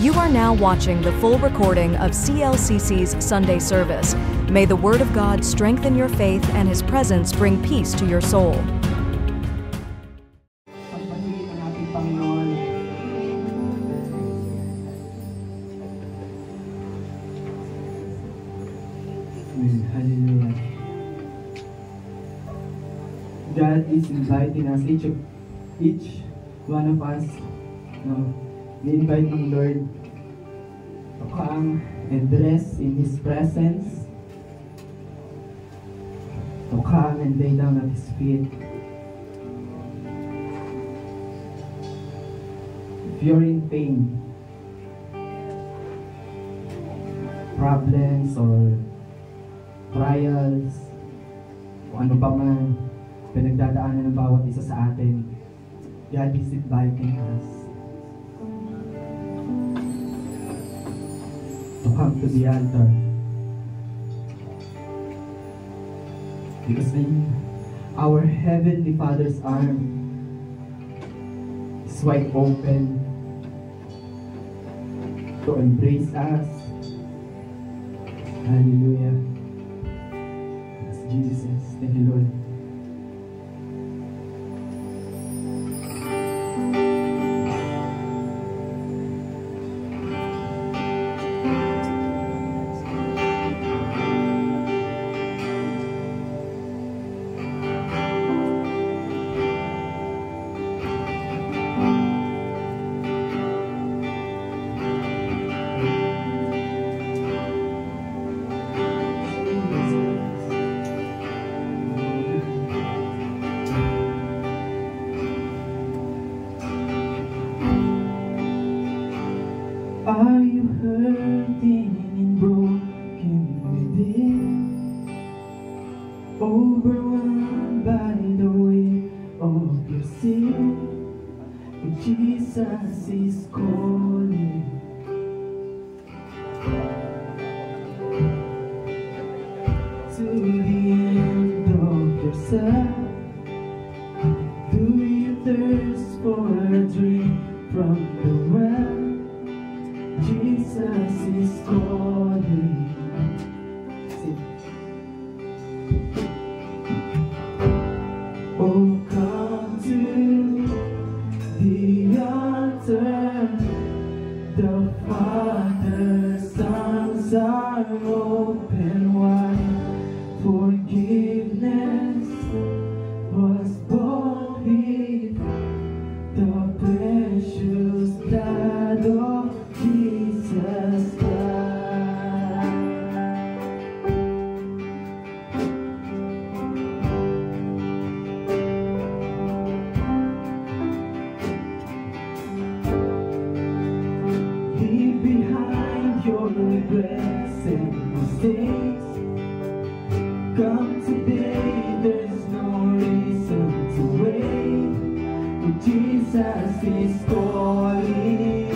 You are now watching the full recording of CLCC's Sunday service. May the Word of God strengthen your faith and His presence bring peace to your soul. Pagpahingin ang ating Panginoon. Amen. Hallelujah. God is inviting us, each one of us, ni-invite ng Lord to come and rest in His presence, to come and lay down at His feet. If you're in pain, problems or trials, o ano pa man pinagdadaanan ng bawat isa sa atin, God is inviting us to come to the altar. Because in our Heavenly Father's arm is wide open to embrace us. Hallelujah. Yes, Jesus. Thank you, Lord. Are you hurting and broken within? Overwhelmed by the weight of your sin? Jesus is calling. To the end of yourself. Do you thirst for a drink from the well? Jesus is calling. Oh, come to the altar. The Father's arms are open wide. Forgiveness was bought with the precious blood of Jesus Christ. Leave behind your regrets and mistakes. Come today, there's no reason to wait. Jesus is calling.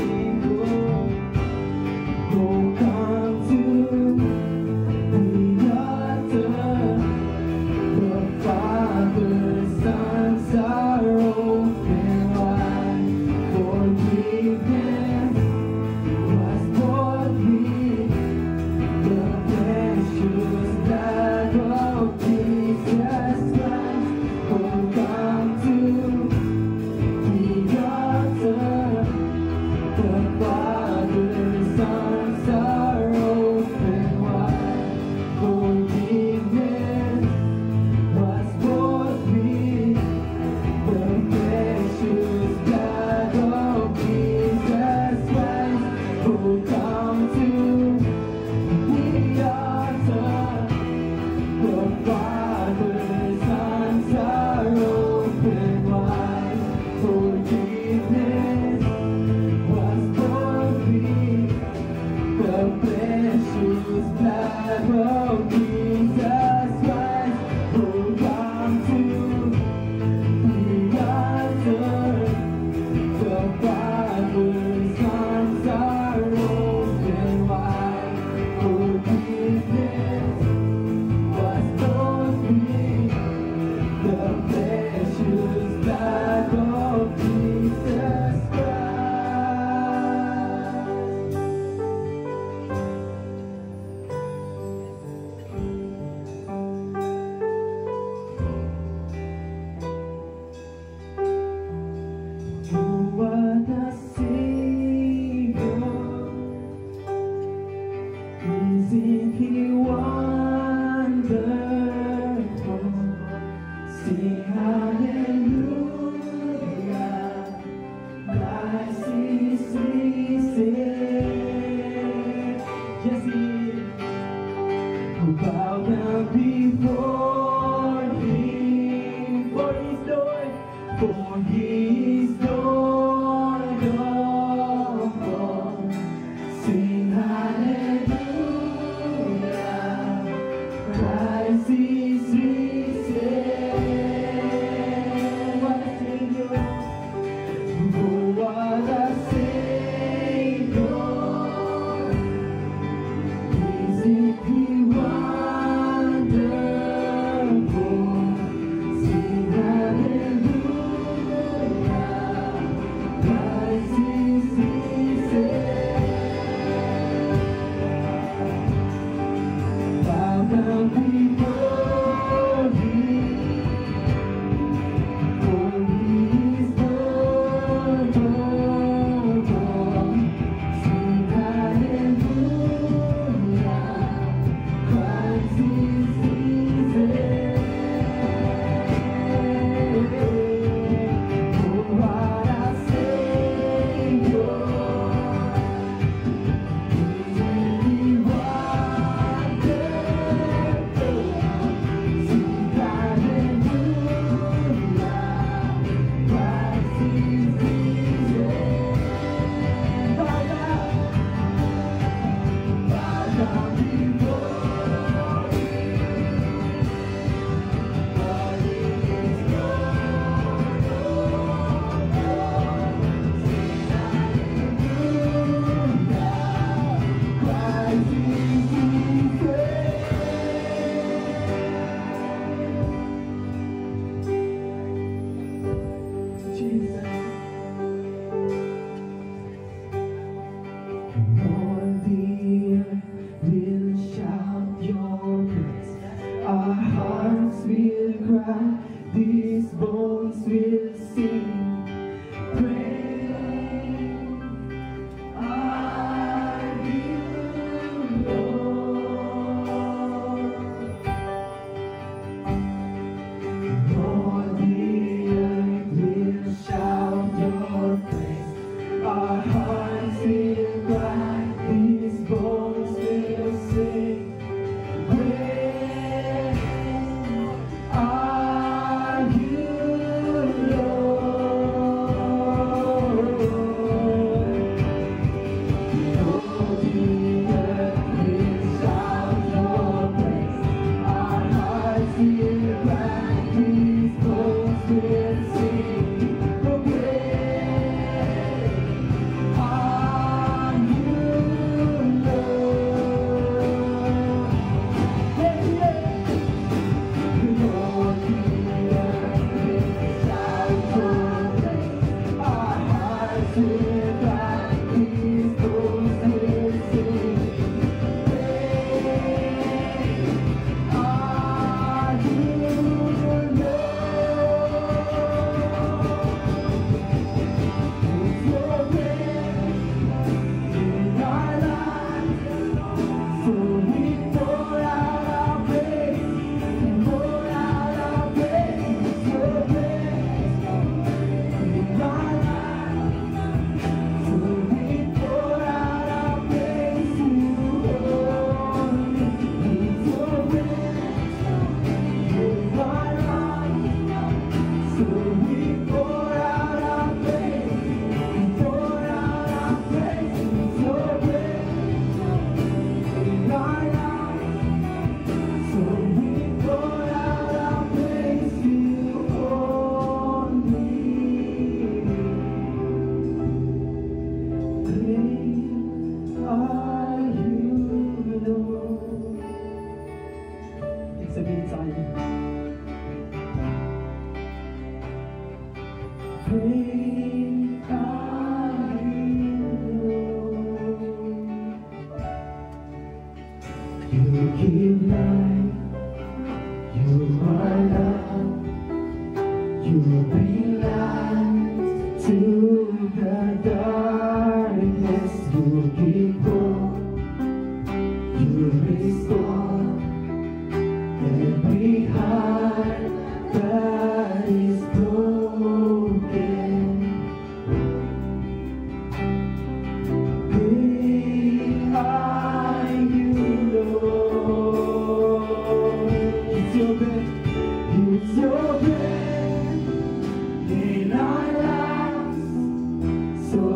So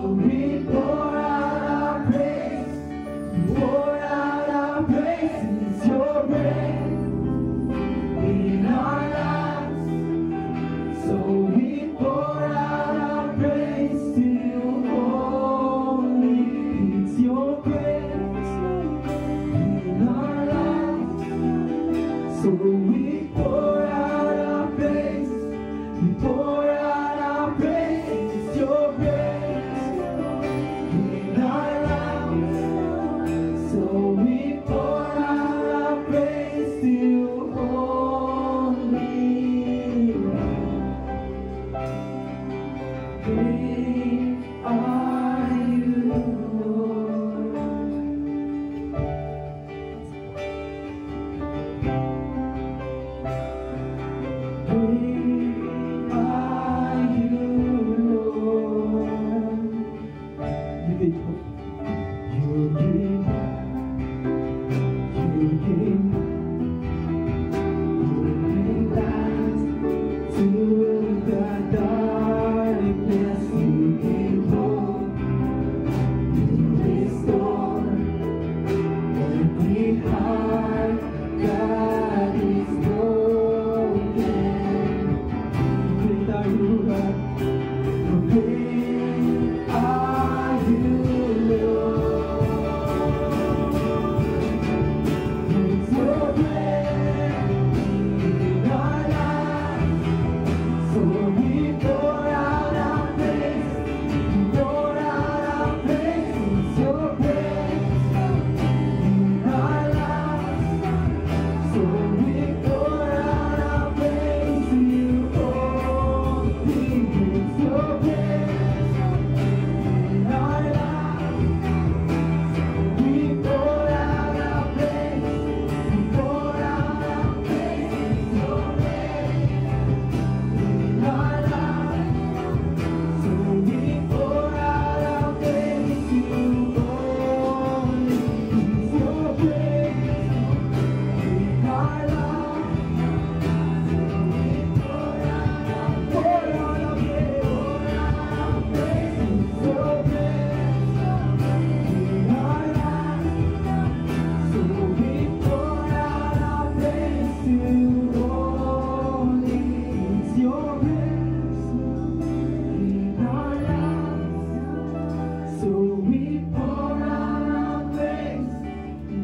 So we pour out our praise,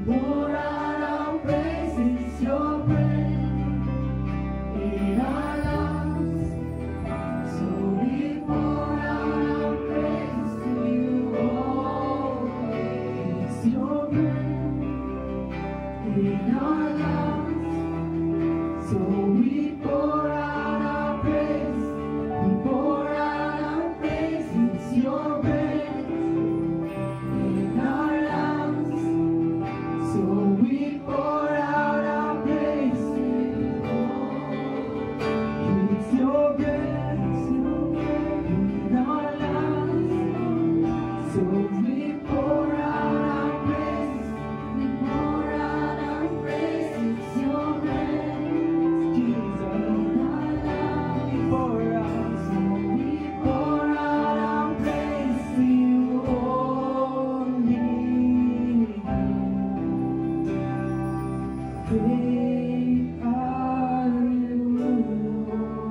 pour out our praise. It's your breath in our lungs. So we pour out our praise to you, oh, it's your breath in our lungs. So we pour out our praise, we pour out our praise. It's your breath in our lungs. So we pour out our praise to you, oh, it's your breath in our lungs. So we pour out our praise, we pour out our praise. It's your breath, Jesus, in our lungs. We pour out, so we pour out our praise to you only. Great are you, Lord.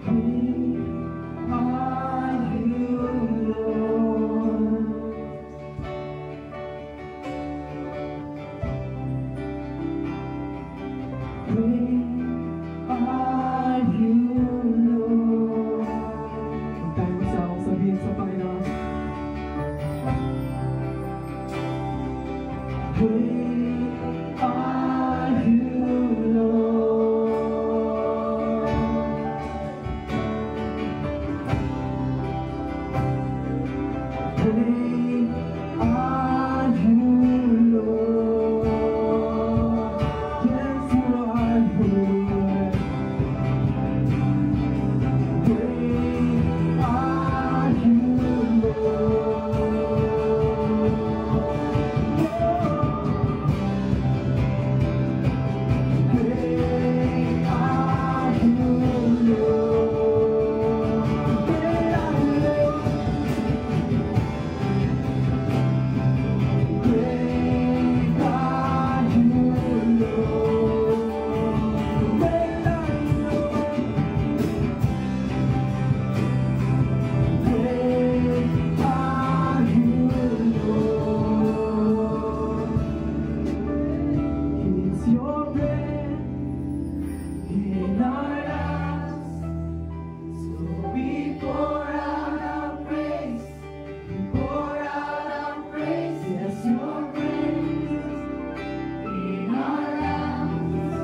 Great are you, Lord. Great are you, Lord. Huwag tayong masawang sabihin sa Panginoon. Great are you, Lord. Great are you, Lord. Yes, you are good. Great are you, Great are you, Lord. Great are you, Lord. Great are you, Lord. Great are you, Lord. Great are you, Lord. It's your breath in our lungs. So we pour out our praise, we pour out our praise. Yes, your breath in our lungs.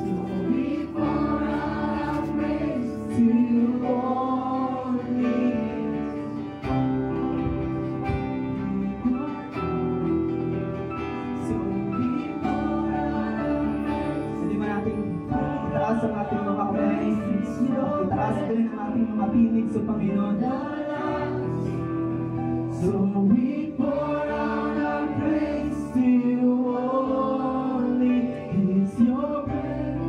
So we pour out our praise to you only. So we pour out our praise. Hindi ba natin itaas ang ating mga kamay? Itaas pa rin ang ating mga tinig sa Panginoon. So we pour out our praise to you only. It's your breath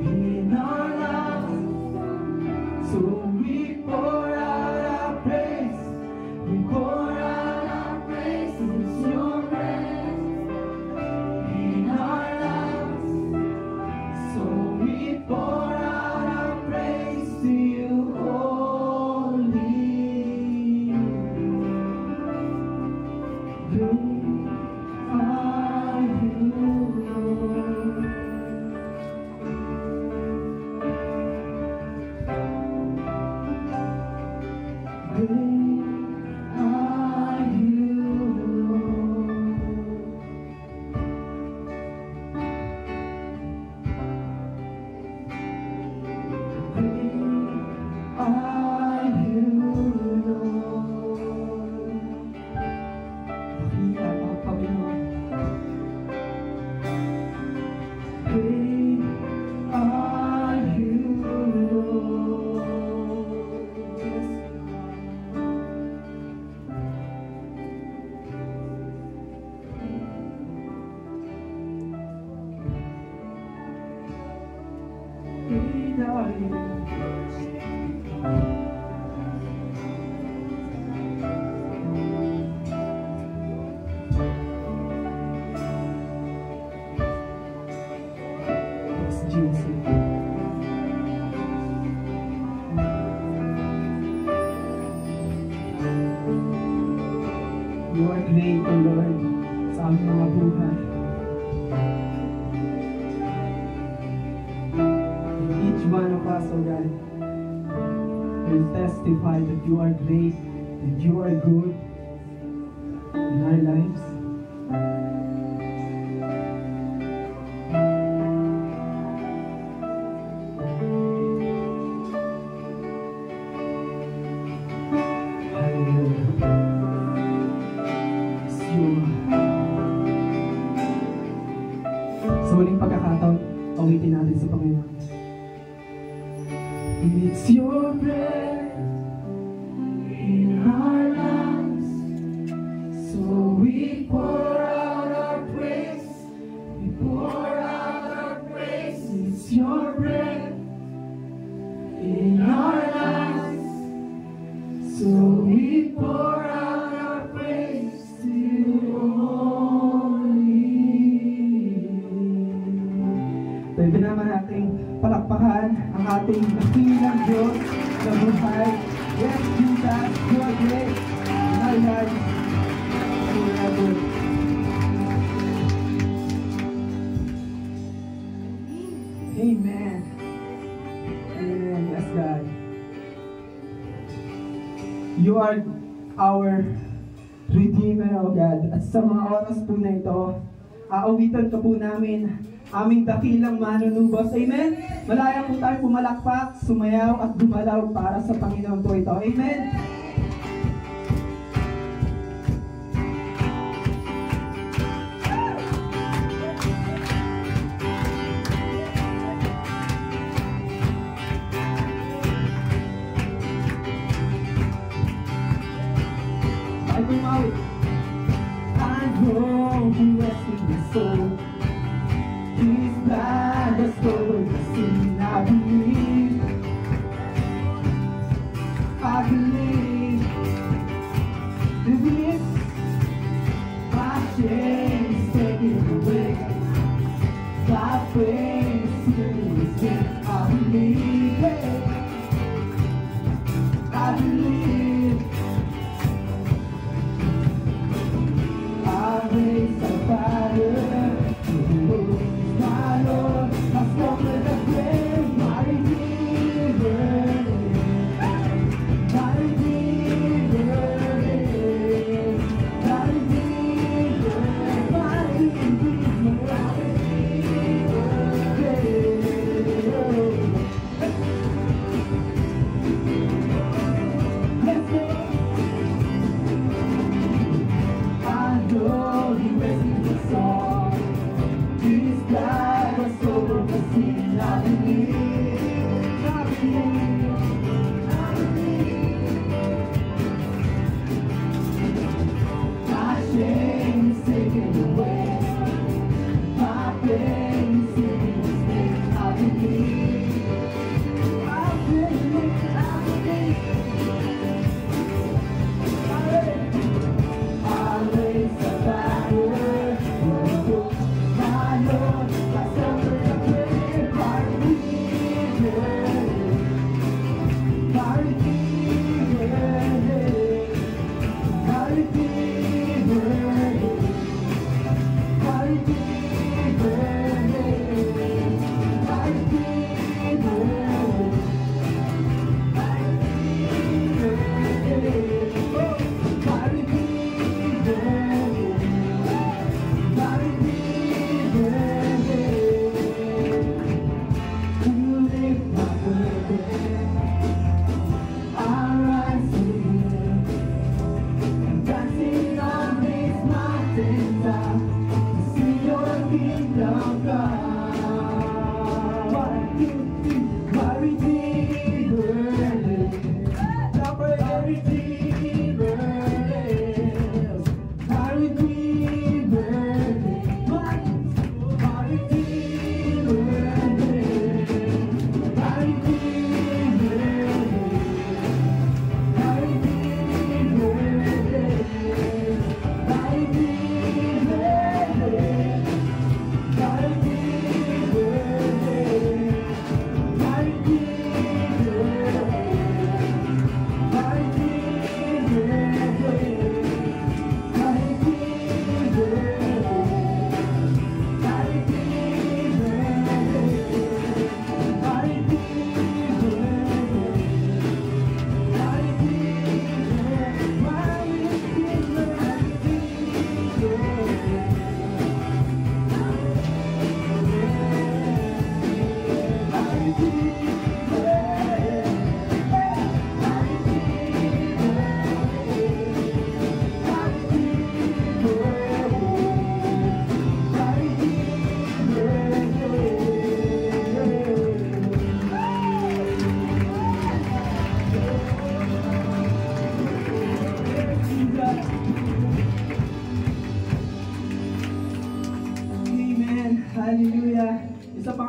in our lungs. So we pour out our praise, we pour out our praise. It's your breath in our lungs. So we pour out our praise to you only. Great are you, Lord. Great are you, Lord. Great are you, Lord. Pakita ang Panginoon. Great are you, Lord. Yes, great are you. Jesus. You are great, O Lord, sa aming mga buhay. And each one of us, O God, will testify that you are great and you are good in our lives. Sa huling pagkakataon, pawitin natin sa Panginoon. It's your breath in our lives, so we pour out our praise, we pour out our praise. It's your breath in our lives, so we pour out our praise to you only. Pwede naman nating palakpakan ang ating nakilang Diyos na buhay. Yes, Jesus, you are great in our lives forever. Amen. Amen. Yes, God. You are our Redeemer, O God. At sa mga oras po na ito, aawitan ka po namin aming dakilang manunubos. Amen? Malaya po tayo pumalakpak, sumayaw at dumalaw para sa Panginoon po ito. Amen? Ay, kumawit. I know who rests in my soul. He's blind, the soul of sin. I believe, with my shame is taken away. My faith is healing his gift. I believe it. I believe. I raise the fire. My Lord, my strong and the great, my Redeemer, my Redeemer, my Redeemer, my Redeemer, my Redeemer.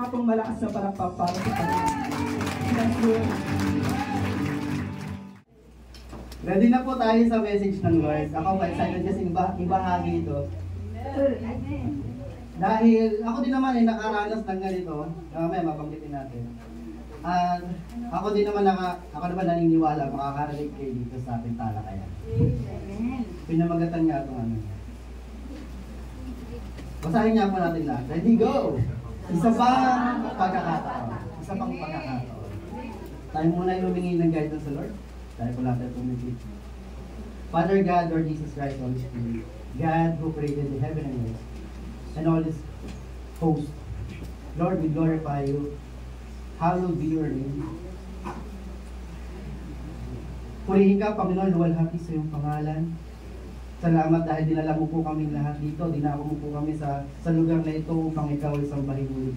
pong malakas na palakpak para sa Panginoon. Yes, Lord. Ready na po tayo sa message ng Lord. Ako pa excited kasi ibahagi ito. Dahil ako din naman ay nakaranas ng ganito. May mabanggitin natin. At ako naman naniniwala makaka-relate kayo dito sa ating talakayan. Pinamagatan nga itong ano. Basahin niya po natin lahat. Ready, go! Isa pang pagkakataon. Tayo muna yung humingi ng guidance sa Lord. Tayo po natin pumipit. Father God, Lord Jesus Christ, Holy Spirit, God who created the heaven and earth, and all His host. Lord, we glorify You. Hallowed be Your name. Purihin ka, Panginoon, luwalhati sa iyong pangalan. Salamat dahil dinala mo po kami lahat dito. Dinako mo po kami sa lugar na ito upang ikaw ay sambahin muli.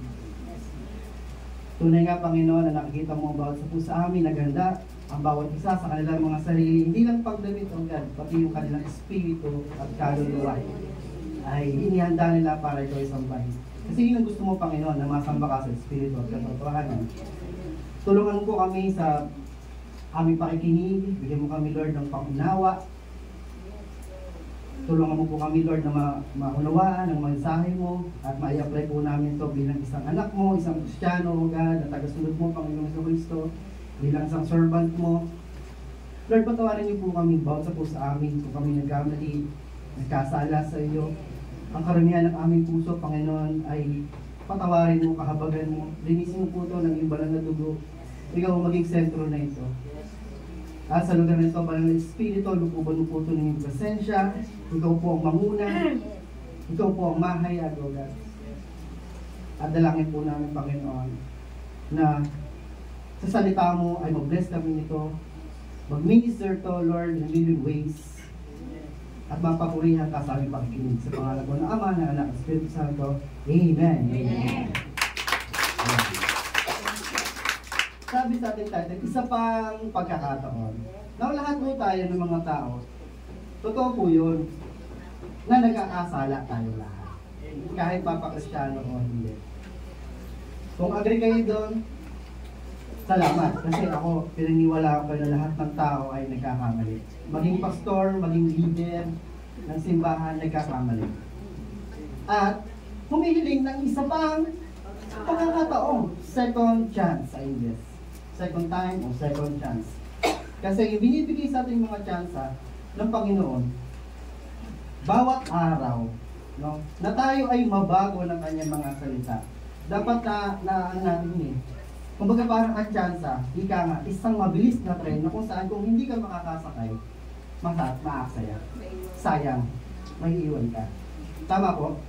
Tunay nga, Panginoon, na nakikita mo ang bawat sa puso sa amin, naganda ang bawat isa sa kanilang mga sarili. Hindi lang pagdamit, O God, pati yung kanilang espiritu at kaluluwa ay inihanda nila para ikaw ay sambahin. Kasi yun ang gusto mo, Panginoon, na masamba ka sa espiritu at katotohanan. Tulungan mo po kami sa aming pakikinig. Bigyan mo kami, Lord, ng pangunawa. Tulungan mo po kami, Lord, na maunawaan ang mensahe mo at ma-i-apply po namin ito bilang isang anak mo, isang Kristiyano, O God, at tagasunod mo, Panginoon sa Kristo, bilang isang servant mo. Lord, patawarin niyo po kami bawat sa po sa amin kung kami nagkamali, nagkasala sa iyo. Ang karamihan ng aming puso, Panginoon, ay patawarin mo, kahabagan mo. Linisin mo po ito ng iyong banal na dugo. Ikaw ang maging sentro na ito. At sa lugar na ito, banal na Espiritu, lukuban mo po ito ng iyong presensya. Ikaw po ang manguna. Ikaw po ang mahayag, O God. At dalangin po namin, Panginoon, na sa salita mo ay mag-bless kami nito. Mag-minister to, Lord, in living ways. At mapapurihan ka sa aming pakikinig. Sa pangalan ko ng Ama, ng Anak, at Espiritu Santo. Amen. Amen. Sabi sa ating title, isa pang pagkakataon. Now, lahat mo tayo ng mga tao, totoo po yun, na nagkakasala tayo lahat. Kahit papa-Kristiyano o hindi. Kung agree kayo doon, salamat. Kasi ako, pinaniwala ko na lahat ng tao ay nagkakamali. Maging pastor, maging leader ng simbahan, nagkakamali. At humihiling ng isa pang pagkakataon, second chance sa English. Second time o second chance. Kasi yung binibigay sa ating mga tsansa ng Panginoon, bawat araw, no, na tayo ay mabago ng kanyang mga salita. Dapat na natin kumbaga parang ang tsansa, ika nga, isang mabilis na tren na kung saan kung hindi ka makakasakay, maaksaya. Sayang, maiiwan ka. Tama po?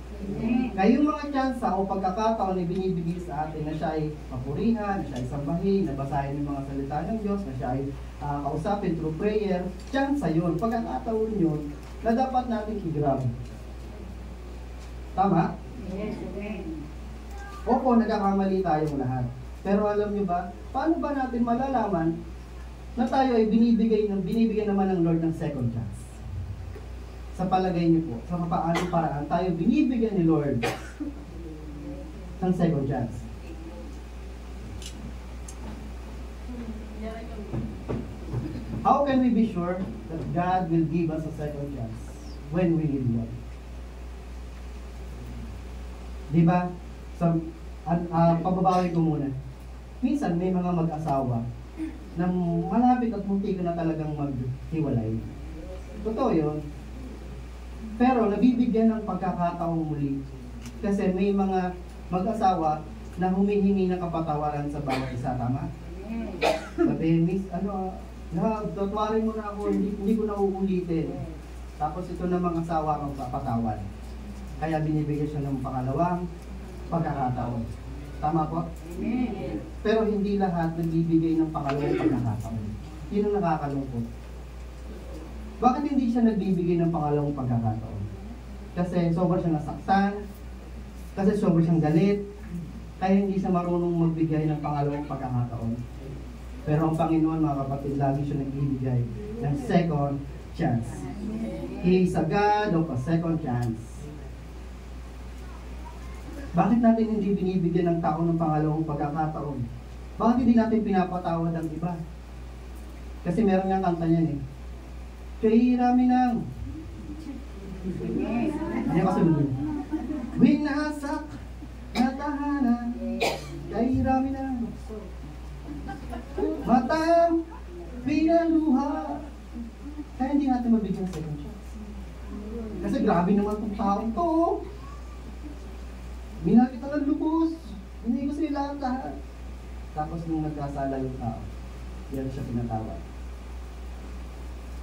Ngayong mga tsansa o pagkakataon na binibigay sa atin na siya ay papurihan, na siya ay sambahin, na basahin yung mga salita ng Diyos, na siya ay kausapin through prayer, tsansa yun, pagkakataon yun, na dapat natin i-grab. Tama? Yes, amen. Opo, nagkakamali tayong lahat. Pero alam nyo ba, paano ba natin malalaman na tayo ay binibigyan naman ng Lord ng second chance? Sa palagay niyo po, sa paanong paraan tayo binibigyan ni Lord ng second chance? How can we be sure that God will give us a second chance when we need one? Diba? Pababawi ko muna. Minsan may mga mag-asawa na malapit at munti ka na talagang maghiwalay. Totoo yun. Pero nabibigyan ng pagkakataong muli. Kasi may mga mag-asawa na humihingi ng kapatawaran sa bawat isa. Tama? Sabi, Miss, tatuwarin mo na ako, hindi ko na uulitin. Tapos ito na mga asawa ang papatawad. Kaya binibigyan siya ng pangalawang pagkakataon. Tama po? Amen. Pero hindi lahat nagbibigay ng pangalawang pagkakataon. Yun ang nakakalungkot. Bakit hindi siya nagbibigay ng pangalawang pagkakataon? Kasi sobrang siyang nasaktan, kasi sobrang siyang galit, kaya hindi siya marunong magbigay ng pangalawang pagkakataon. Pero ang Panginoon, mga kapatid, lagi siya nagbibigay ng second chance. He is a God of a second chance. Bakit natin hindi binibigyan ng tao ng pangalawang pagkakataon? Bakit hindi natin pinapatawad ang iba? Kasi meron niyang kanta niyan eh. Kay rami nang ano yung kasunod yun? Winasak na tahanan kay rami nang matang pinaluha. Kaya hindi natin mabigyan sa second chance. Kasi grabe naman itong taong to. Minahal kita ng lubos. Hindi ko sila ang lahat. Tapos nung nagkasala yung tao, yan siya pinatawad.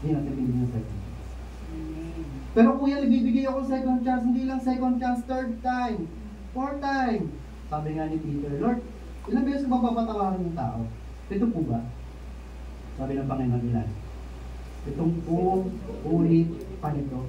Hindi natin pinigyan ng second chance. Pero kuya, nagbibigay ako second chance. Hindi lang second chance, third time, fourth time. Sabi nga ni Peter, Lord, ilang beses ko mapapatawarin yung tao? Ito po ba? Sabi ng Panginoon ilan? Itong ulit pa nito.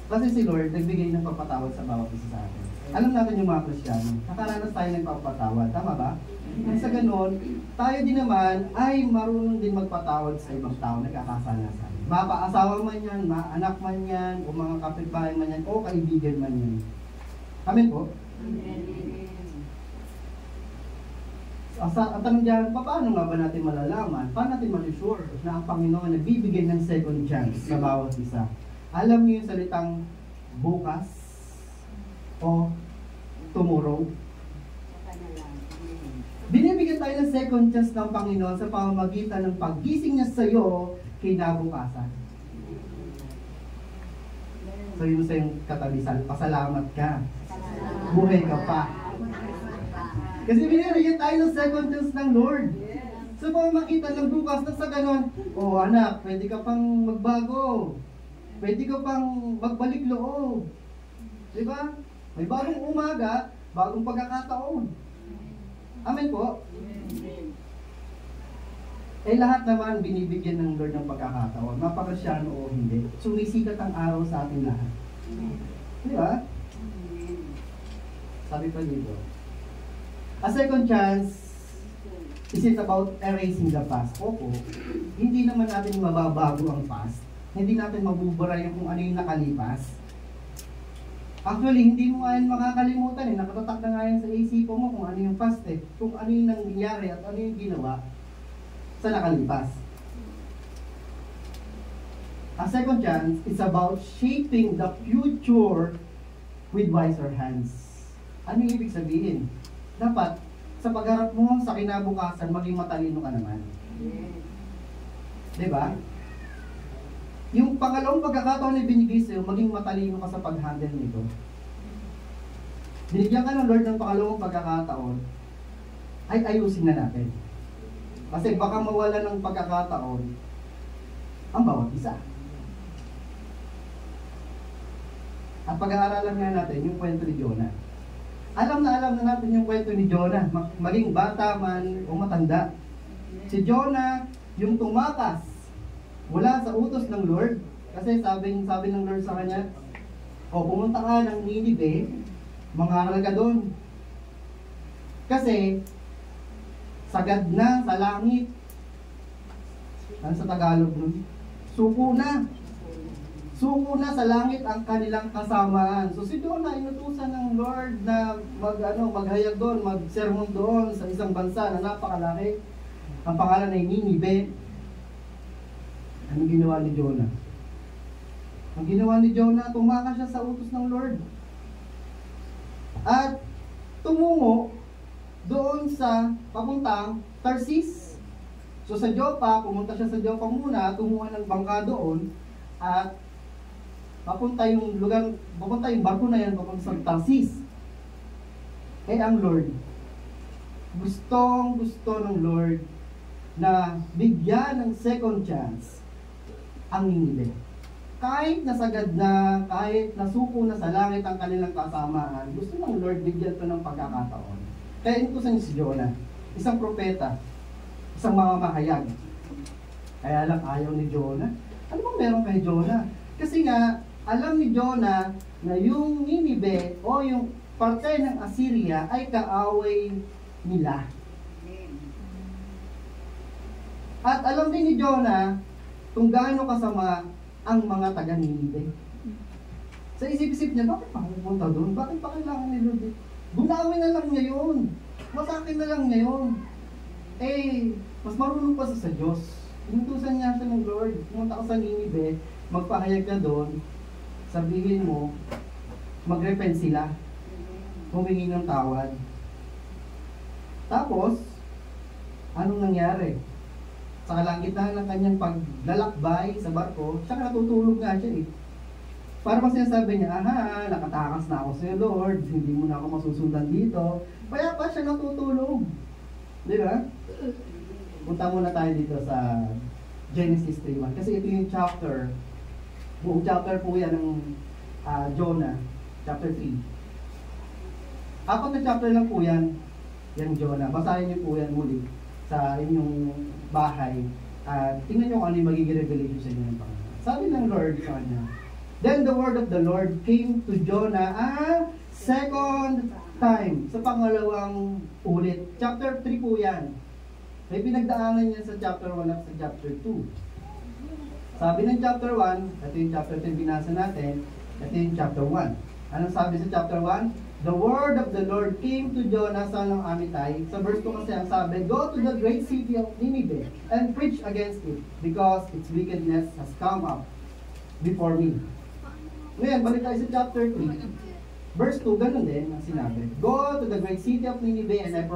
Kasi si Lord, nagbigay ng pagpatawad sa bawat isa sa atin. Alam natin yung mga Kristiyano, nakaranas tayo ng pagpatawad. Tama ba? At sa ganon, tayo din naman ay marunong din magpatawad sa ibang tao na kakasala sa atin. Mapaasawa man yan, maanak man yan, o mga kapitbahay man yan, o kaibigan man yan. Amen po? Ang tanong dyan, paano nga ba natin malalaman? Paano natin ma-sure na ang Panginoon nagbibigay ng second chance sa bawat isa? Alam niyo yung salitang bukas o tomorrow? Binibigyan tayo ng second chance ng Panginoon sa pamamagitan ng paggising niya sa iyo kinabukasan. So yun sa yung katabisan, pasalamat ka. Buhay ka pa. Kasi binibigyan tayo ng second chance ng Lord. So pamamagitan ng bukas na sa ganon, oh anak, pwede ka pang magbago. Pwede ka pang magbalik loob. Diba? May bagong umaga, bagong pagkakataon. Amen po? Eh lahat naman binibigyan ng Lord ng pagkakataon. Mapakasyano o hindi. Sumisikat ang araw sa ating lahat. Diba? Sabi pa dito, a second chance isn't about erasing the past. Opo, hindi naman natin mababago ang past. Hindi natin mabubura yung kung ano yung nakalipas. Actually, hindi mo nga yan makakalimutan eh. Nakatatak na nga yan sa isipo mo kung ano yung past eh. Kung ano yung nangyari at ano yung ginawa sa nakalipas. A second chance is about shaping the future with wiser hands. Ano yung ibig sabihin? Dapat, sa pagharap mo sa kinabukasan, maging matalino ka naman. Diba? Yung pangalawang pagkakataon na binigay sa'yo, maging matalino ka sa pag-handle nito. Binigyan ka ng Lord ng pangalawang pagkakataon, ay ayusin na natin. Kasi baka mawala ng pagkakataon ang bawat isa. At pag-aaralan nga natin yung kwento ni Jonah. Alam na natin yung kwento ni Jonah, maging bata man o matanda. Si Jonah, yung tumakas mula sa utos ng Lord, kasi sabi ng Lord sa kanya, pumunta ka ng Ninive, mangaral ka doon. Kasi, sagad na sa langit. Ano sa Tagalog nun? Suko na. Suko na sa langit ang kanilang kasamaan. So si Jonah, inutusan ng Lord na maghayag doon, magsermon doon sa isang bansa na napakalaki. Ang pangalan ay Ninive. Ano ginawa ni Jonah? Ang ginawa ni Jonah, tumakas siya sa utos ng Lord. At tumungo doon sa papuntang Tarsis. So sa Joppa, pumunta siya sa Joppa muna, tumuha ng bangka doon, at papunta yung barko na yan papunta sa Tarsis. Eh ang Lord, gusto ng Lord na bigyan ng second chance ang Ninive. Kahit nasagad na, kahit nasuko na sa langit ang kanilang kasamaan, gusto ng Lord bigyan to ng pagkakataon. Kaya inutusan niya si Jonah, isang propeta, isang mamamahayag. Kaya lang ayaw ni Jonah. Ano bang meron kay Jonah? Kasi nga, alam ni Jonah na yung Ninive o yung parte ng Assyria ay kaaway nila. At alam din ni Jonah kung gaano kasama ang mga taga-Ninive. Sa isip-isip niya, bakit pa pupunta doon? Bakit pa kailangan ni Lord? Gunawin na lang niya yun. Masakin na lang niya yun. Eh, mas marunong pa sa Diyos. Inutusan niya siya ng Lord. Pumunta ka sa Ninive, magpahayag ka doon, sabihin mo, mag-repent sila. Humingi ng tawad. Tapos, anong nangyari? Sa kalangitan ng kanyang paglalakbay sa barko, siya natutulog nga siya eh. Para pa sinasabi niya, aha, nakatakas na ako sa Lord, hindi mo na ako masusundan dito. Kaya pa siya natutulog. Di ba? Punta muna tayo dito sa Genesis 3:1. Kasi ito yung chapter, buong chapter po yan ng Jonah, chapter 3. Apat na chapter lang po yan, yung Jonah. Basahin niyo po yan muli sa inyong bahay. Tingnan niyo kung ano yung magiging revelation sa inyo ng Panginoon. Sabi ng Lord sa kanya, then the word of the Lord came to Jonah second time. Sa pangalawang ulit. Chapter 3 po yan. May pinagdaanan yan sa chapter 1 at sa chapter 2. Sabi ng chapter 1, ito yung chapter 10 binasa natin, ito yung chapter 1. Anong sabi sa chapter 1? The word of the Lord came to Jonah, son of Amittai. Sa verse 2 kasi ang sabi, go to the great city of Nineveh and preach against it, because its wickedness has come up before me. Ngayon, balik tayo sa chapter 3. Verse 2, ganun din ang sinabi. Go to the great city of Nineveh and I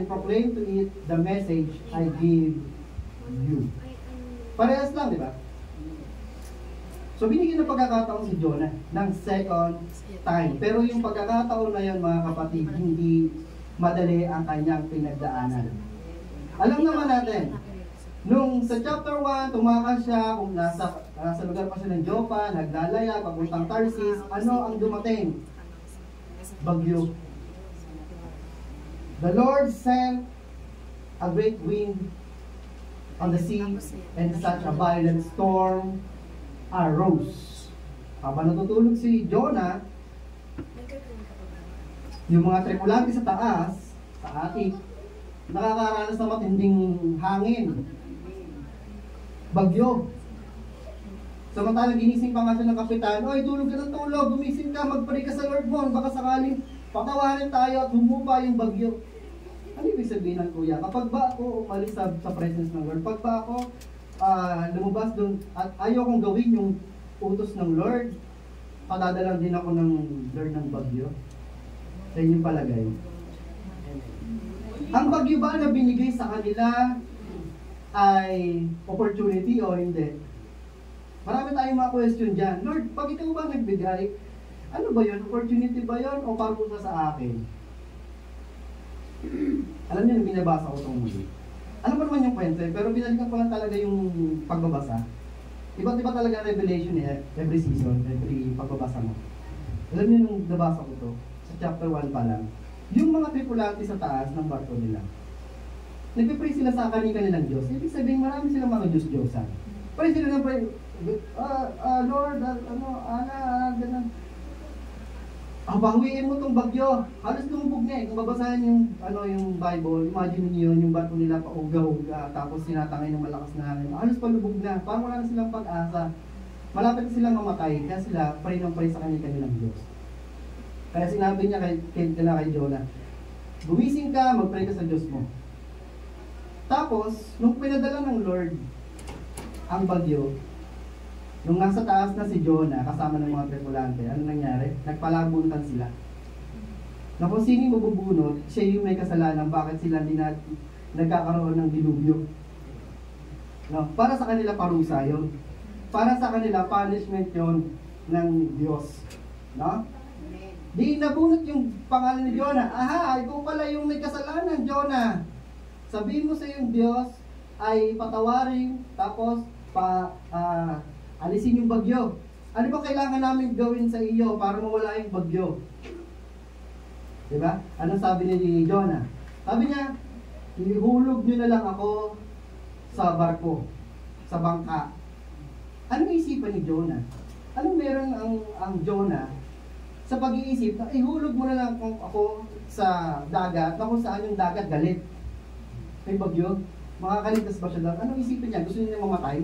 proclaim to it the message I give you. Parehas lang, di ba? So, binigyan ng pagkakataon si Jonah ng second time. Pero yung pagkakataon na yun, mga kapatid, hindi madali ang kanyang pinagdaanan. Alam naman natin, nung sa chapter 1, tumakas siya, kung nasa lugar pa siya ng Joppa, naglalaya, papuntang Tarsis, ano ang dumating? Bagyo. The Lord sent a great wind on the sea and such a violent storm arose. Habang natutulog si Jonah, yung mga tripulante sa taas, sa attic, nakakaranas ng matinding hangin, bagyo. Samantalang ginising pa nga siya ng kapitan, oy, tulog ka ng tulog, gumising ka, mag-pray ka sa Lord mo, baka sakaling patawarin tayo at humupa yung bagyo. Ano ibig sabihin ng kuya? Kapag ba ako umalis sa presence ng Lord, pag ba ako lumabas doon at ayaw kong gawin yung utos ng Lord, padadalan din ako ng Lord ng bagyo. Sa inyong palagay. Ang bagyo ba na binigay sa kanila ay opportunity o hindi? Marami tayong mga question dyan. Lord, pag ikaw ba nagbigay, ano ba yun? Opportunity ba yun o parusa sa akin? Alam niyo, binabasa ko itong muli. Alam mo naman yung kwento pero binalikan ko lang talaga yung pagbabasa. Iba't iba talaga revelation every season, every pagbabasa mo. Alam niyo nung nabasa ko to, sa chapter 1 pa lang, yung mga tripulante sa taas ng barko nila, nagpipray sila sa kanilang Diyos. Ibig sabihin, marami silang mga Diyos-Diyosan. Pray sila ng pray, Lord, ganun. Bawiin mo tong bagyo. Halos lumubog na eh. Kung babasahin yung Bible, imagine niyo yung barko nila pauga-uga, tapos sinatangay ng malakas na hangin. Halos palubog na. Parang wala na silang pag-asa. Malapit na silang mamatay. Kaya sila pray ng pray sa kanilang Diyos. Kaya sinabi niya kay Jonah, gumising ka, mag-pray ka sa Diyos mo. Tapos, nung pinadala ng Lord ang bagyo, nung nasa taas na si Jonah, kasama ng mga tripulante, ano nangyari? Nagpalabunutan sila. Na kung sino mabubunot, siya yung may kasalanan, bakit sila hindi nagkakaroon ng dilubyo. No? Para sa kanila parusa yun. Para sa kanila punishment yun ng Diyos. No? Di nabunot yung pangalan ni Jonah. Aha, ikaw pala yung may kasalanan, Jonah. Sabihin mo sa yung Diyos ay patawarin, tapos alisin yung bagyo. Ano ba kailangan namin gawin sa iyo para mawala yung bagyo? Diba? Ano sabi ni Jonah? Sabi niya, ihulog nyo na lang ako sa barko, sa bangka. Anong isipan ni Jonah? Anong meron ang Jonah sa pag-iisip na ihulog mo na lang ako sa dagat, na kung saan yung dagat galit? May bagyo? Makakaligtas ba siya doon? Anong isipin niya? Gusto niya mamatay?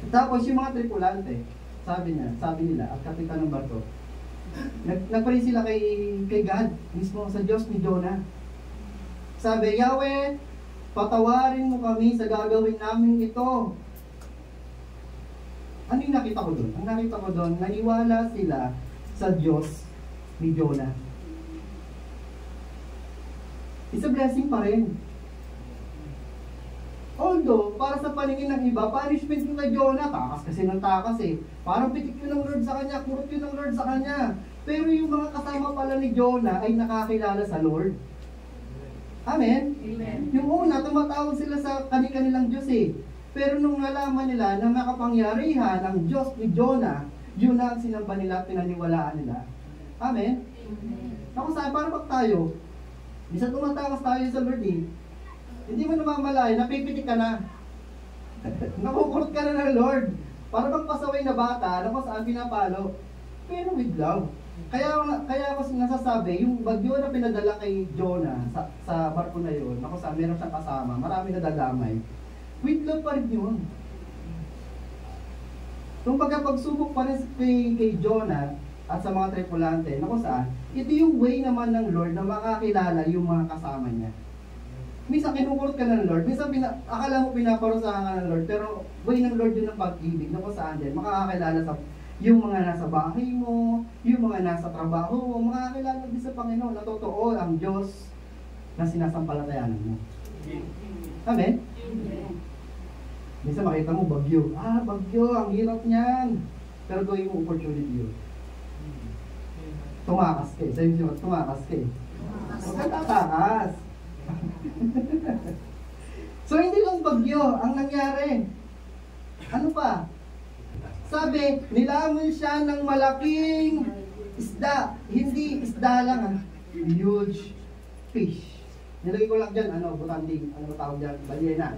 Tapos yung mga tripulante, sabi nila, at kapitan ng barko, nagpray sila kay God, mismo sa Diyos ni Jonah. Sabi, Yahweh, patawarin mo kami sa gagawin namin ito. Ano yung nakita ko doon? Ang nakita ko doon, naniwala sila sa Diyos ni Jonah. It's a blessing pa rin. Although, para sa paningin ng iba, punishment yung kay Jonah, takas kasi ng takas eh. Parang pitik yun ng Lord sa kanya, kurot yun ng Lord sa kanya. Pero yung mga kasama pala ni Jonah ay nakakilala sa Lord. Amen? Amen. Yung una, tumatawag sila sa kanilang Diyos eh. Pero nung nalaman nila na makapangyarihan ang Diyos ni Jonah, yun na ang sinamba nila, pinaniwalaan nila. Amen? Ako saan, parang tayo, bisa tumatakas tayo sa Lord eh, hindi mo namamalay, napipitik ka na. Nakukurot ka na ng Lord. Para bang pasaway na bata, na kung saan pinapalo. Pero with love. Kaya ako nasasabi, yung bagyo na pinadala kay Jonah sa barko na yun, na kung saan meron siyang kasama, marami na dadamay. With love pa rin yun. Kung pagsubok pa rin kay Jonah at sa mga tripulante, na kung saan, ito yung way naman ng Lord na makakilala yung mga kasama niya. Minsan kinukulot ka ng Lord, minsan akala mo pinaparusahan ka ng Lord, pero way ng Lord yun ng pag-ibig, na kung saan din, makakakilala sa yung mga nasa bahay mo, yung mga nasa trabaho mo, makakakilala din sa Panginoon na totoo ang Diyos na sinasampalatayanan mo. Amen? Minsan makita mo bagyo, bagyo, ang hirap niyan. Pero gawin mo opportunity yun. Tumakas ka eh. Sabi mo, tumakas ka eh. Huwag kang tatakas. So hindi lang bagyo ang nangyari. Ano pa? Sabi, nilamon siya ng malaking isda. Hindi isda lang huge fish. Nilagay ko lang dyan, butanding, ano tawag dyan, balyena.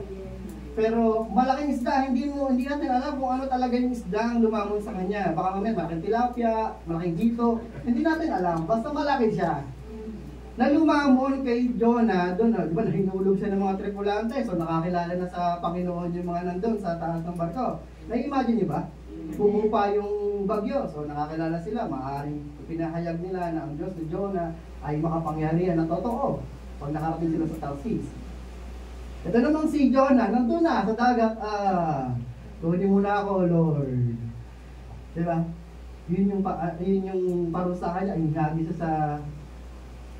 Pero malaking isda, hindi natin alam kung ano talaga yung isda ang lumamon sa kanya. Baka mamaya malaking tilapia, malaking dito, hindi natin alam. Basta malaki siya. Na lumamon kay Jonah, doon, di ba, nahinulog siya ng mga tripulante, so nakakilala na sa Panginoon yung mga nandun sa taas ng barko. Na-imagine niyo ba? Pumupa yung bagyo, so nakakilala sila, maaaring pinahayag nila na ang Diyos ni Jonah ay makapangyarihan na totoo pag nakarating sila sa Tarsis. Ito naman si Jonah, nandun na sa dagat, kunin muna ako, Lord. Diba? Yun yung parusahan niya, ay hinagi siya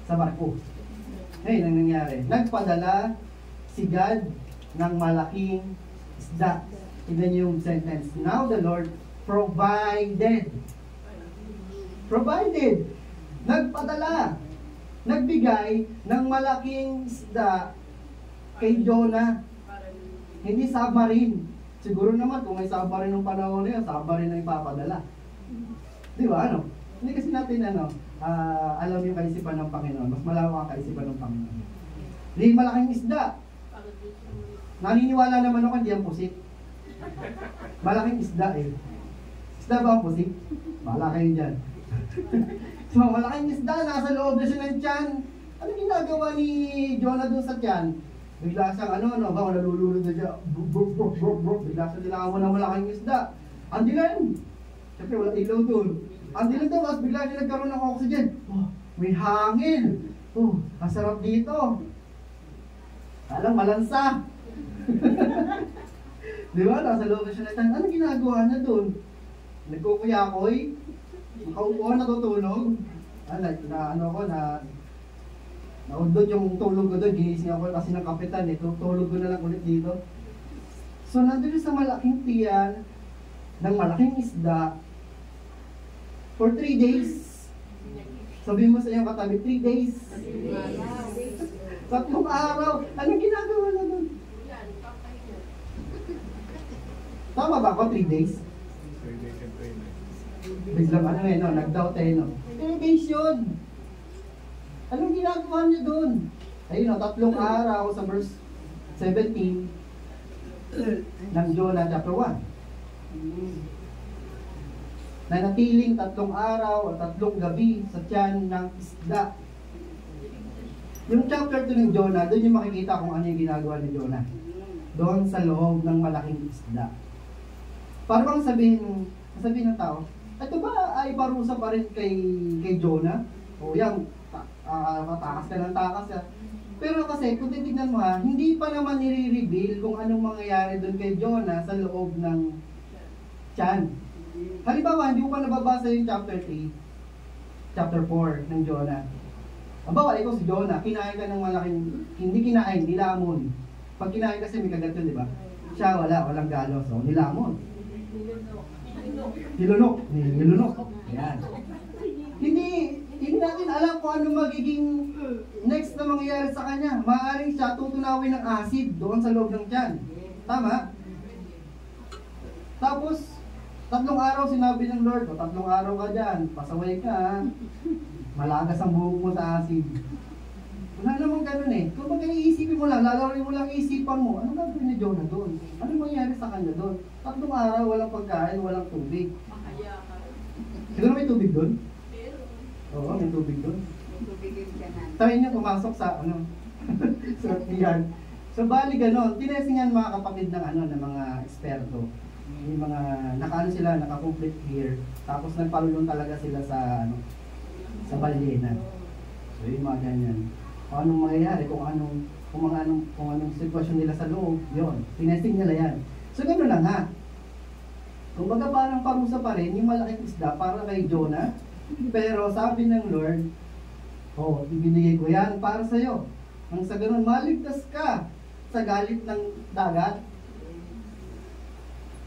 sa barko. Ngayon, ang nangyari, nagpadala si God ng malaking isda. Tignan niyo yung sentence. Now the Lord provided. Nagpadala. Nagbigay ng malaking isda kay Jonah. Hindi submarine. Siguro naman kung may submarine ng panahon na yun, submarine na ipapadala. Di ba? Hindi kasi natin alam yung kaisipan ng Panginoon. Mas malawak ang kaisipan ng Panginoon. Hindi malaking isda. Naniniwala naman ako, hindi ang pusit. Malaking isda eh. Isda ba ang pusit? Bahala kayo dyan. So, malaking isda, nasa loob na siya ng tiyan. Ano ginagawa ni Jonah dun sa tiyan? Bigla siyang baka nalulunod na siya. Bigla siya nilangawan ng malaking isda. Andilan! Siyempre, wala ilaw dun. Andilan daw, as bigla siya nagkaroon ng oxygen. May hangin. Ang sarap dito. Alam, malansa. Di ba? Nasa loob na siya na tiyan. Ano ginagawa niya dun? Nagkukuyakoy? Nakaupo, natutulog? Naundod yung tulog ko doon, ginising ako kasi ng kapitan eh, tulog ko na lang ulit dito. So nandun sa malaking tiyan ng malaking isda for 3 days. Sabihin mo sa iyong katabi, 3 days. 3 araw. Anong ginagawa na doon? Tama ba ako, 3 days? Biglang nag-doubt 3 days yun. Anong ginagawa niyo doon? Ayun 3 araw sa verse 17 ng Jonah chapter 1. Nanatiling 3 araw o 3 gabi sa tiyan ng isda. Yung chapter 2 ng Jonah, doon yung makikita kung ano yung ginagawa ni Jonah. Doon sa loob ng malaking isda. Para bang sabihin, Sasabihin ng tao, ito ba ay parusa pa rin kay Jonah? O yan, takas ka ng takas ka. Pero kasi, kung titignan mo hindi pa naman nire-reveal kung anong mangyayari doon kay Jonah sa loob ng tiyan. Halimbawa, hindi mo pa nababasa yung chapter 3, chapter 4 ng Jonah. Halimbawa, ikaw si Jonah, kinain ka ng malaking, hindi kinain, nilamon. Pag kinain kasi may kagat yun, di ba? Siya walang galos, so nilamon. Nilunok. Ayan. Hindi natin alam kung ano magiging next na mangyayari sa kanya. Maaaring siya tutunawin ng acid doon sa loob ng tiyan. Tama? Tapos, 3 araw sinabi ng Lord, 3 araw ka dyan, pasaway ka, malagas ang buhok mo sa acid. Wala namang ganun eh. Kung mag-iisipin mo lang, lalaroin mo lang isipan mo, anong gagawin ni Jonah doon? Ano mangyayari sa kanya doon? 3 araw, walang pagkain, walang tubig. Siguro may tubig doon? Oo, may tubig doon. Try niya pumasok sa sa tiyan. So bali ganon, tinestingan mga kapatid ng mga eksperto. Yung mga naka-complete clear, tapos nagpalulong talaga sila sa sa balyena. So yung mga ganyan. Kung anong mangyayari, kung anong sitwasyon nila sa loob, yun. Tinesting nila yan. So gano'n lang ha. Kung baga parang parusa pa rin, yung malaking isda para kay Jonah, pero sabi ng Lord, ibinigay ko yan para sa'yo. Nang sa gano'n, maligtas ka sa galit ng dagat.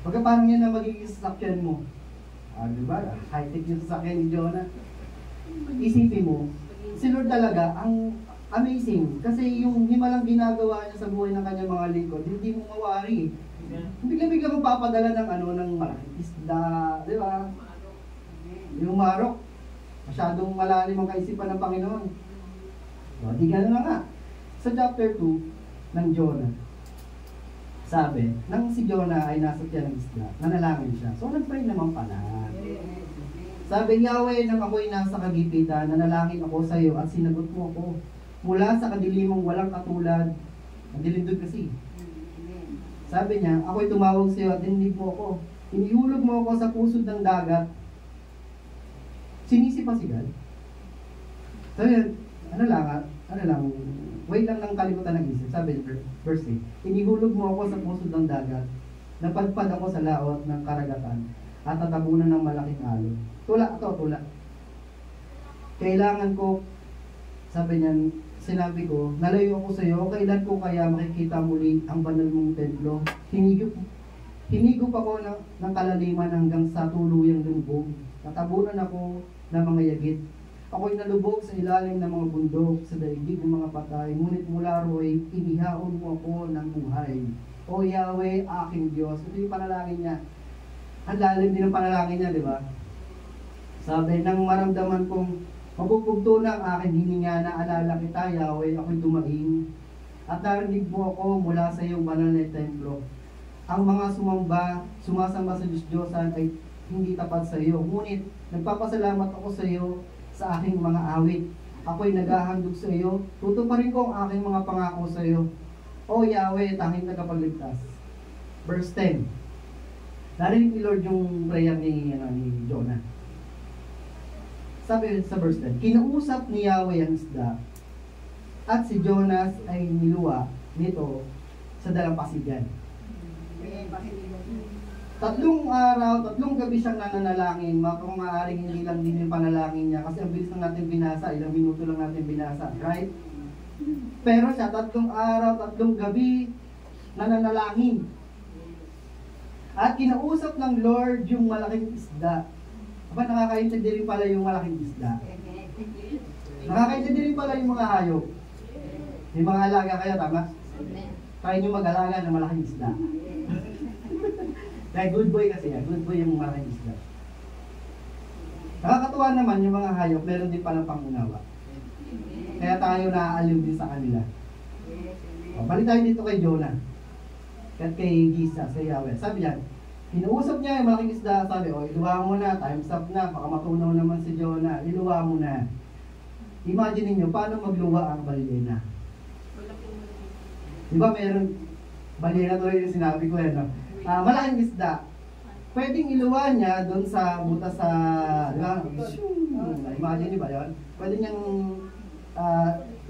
Baga parang yan na magiging sasakyan mo. Diba? High-tech yung sasakyan ni Jonah. Isipin mo, si Lord talaga, ang amazing. Kasi yung himalang ginagawa niya sa buhay ng kanyang mga lingkod, hindi mo mawari. Bigla-bigla magpapadala ng malaking isda, di ba? Yung marok, masyadong malalim ang kaisipan ng Panginoon. So, di gano'n na nga. Sa chapter 2 ng Jonah, sabi, nang si Jonah ay nasa tiyan ng isda, nanalangin siya. So, nag-pray naman pala. Sabi, Yahweh, nang ako'y nasa kagipitan, nanalangin ako sa iyo at sinagot mo ako. Mula sa kadilimang walang katulad, ang dilim doon kasi. Sabi niya, ako'y tumawag sa iyo at dininig mo ako. Inihulog mo ako sa pusod ng dagat. Sinisipasigal. Sabi niya, wait lang ng kalimutan ng isip. Sabi niya, verse 8, inihulog mo ako sa pusod ng dagat. Napadpad ako sa laot ng karagatan at tatabunan ng malaking alon. Tula. Kailangan ko, sabi niya, sinabi ko, nalayo ako sa iyo, kailan ko kaya makikita muli ang banal mong templo? Hinigop ako ng kalaliman hanggang sa tuluyang lubog. Natabunan ako ng mga yagit. Ako'y nalubog sa ilalim ng mga bundok, sa daigdig ng mga patay, ngunit mula ro'y inihaon mo ako ng buhay. O Yahweh, aking Diyos. Ito yung panalangin niya. Ang lalim din ang panalangin niya, di ba? Sabi, nang maramdaman kong mabubugto na ang aking hininga, naalala kita, Yahweh, ako'y dumaing. At narinig mo ako mula sa iyong banal na templo. Ang mga sumasamba sa Diyos-Diyosan ay hindi tapat sa iyo. Ngunit, nagpapasalamat ako sa iyo sa aking mga awit. Ako'y naghahandog sa iyo. Tutuparin ko ang aking mga pangako sa iyo. O Yahweh, tanging tagapagligtas. Verse 10. Narinig ni Lord yung prayer ni Jonah. Sabi sa verse 10, kinausap ni Yahweh ang isda, at si Jonas ay niluwa nito sa dalampasigan. 3 araw, 3 gabi siyang nananalangin. Kung maaaring hindi lang din yung panalangin niya, kasi ang bilis lang natin binasa, ilang minuto lang natin binasa, right? Pero siya, 3 araw, 3 gabi nananalangin. At kinausap ng Lord yung malaking isda. Aba, nakakaintindi rin pala yung malaking isda. Nakakaintindi rin pala yung mga hayop. Yung mga alaga kaya, tama? Try nyo mag-alaga ng malaking isda. Kaya good boy kasi yan. Good boy yung malaking isda. Nakakatuwa naman yung mga hayop, meron din palang pangunawa. Kaya tayo naaaliw din sa kanila. Balik tayo dito kay Jonah. At kay Gisa, sa Yahweh. Sabi yan, inuusap niya yung malaking isda, sabi, iluwa mo na, time's up na, baka matunaw naman si Jonah, iluwa mo na. Imagine niyo paano magluwa ang balyena. Di ba meron, balyena to yung sinabi ko yan, no? Malaking isda. pwedeng iluwa niya doon sa butas sa, imagine niyo ba yun? Pwede niyang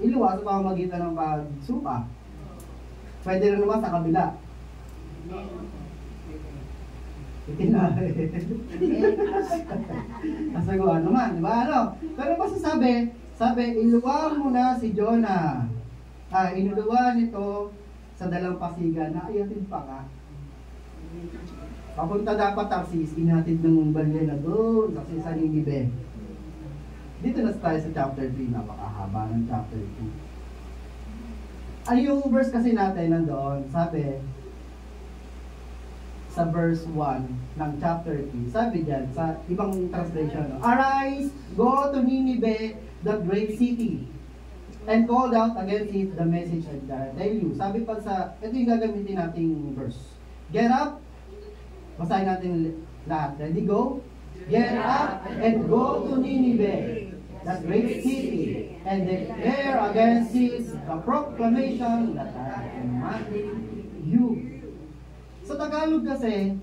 iluwa sa pamamagitan ng pagsuka. Pwede rin naman sa kabila. Itinahe. Kasagawa naman, di ba? Ano? Pero basta sabi, iluwa mo na si Jonah. Inuluwa nito sa dalampasigan, naayatin pa nga. Papunta dapat Tarsis, inatid ng balena doon kasi sa Ninive. Dito na tayo sa chapter 3, napakahaba ng chapter 2. Ay, yung verse kasi natin nandoon, sabi, sa verse 1 ng chapter 3, sabi dyan, sa ibang translation, arise, go to Nineveh, the great city, and called out against it the message I tell you. Sabi pa sa, ito yung gagamitin nating verse. Get up, basahin natin lahat. Ready, go? Get up and go to Nineveh, that great city, and declare against it the proclamation that I am commanding you. Sa Tagalog kasi,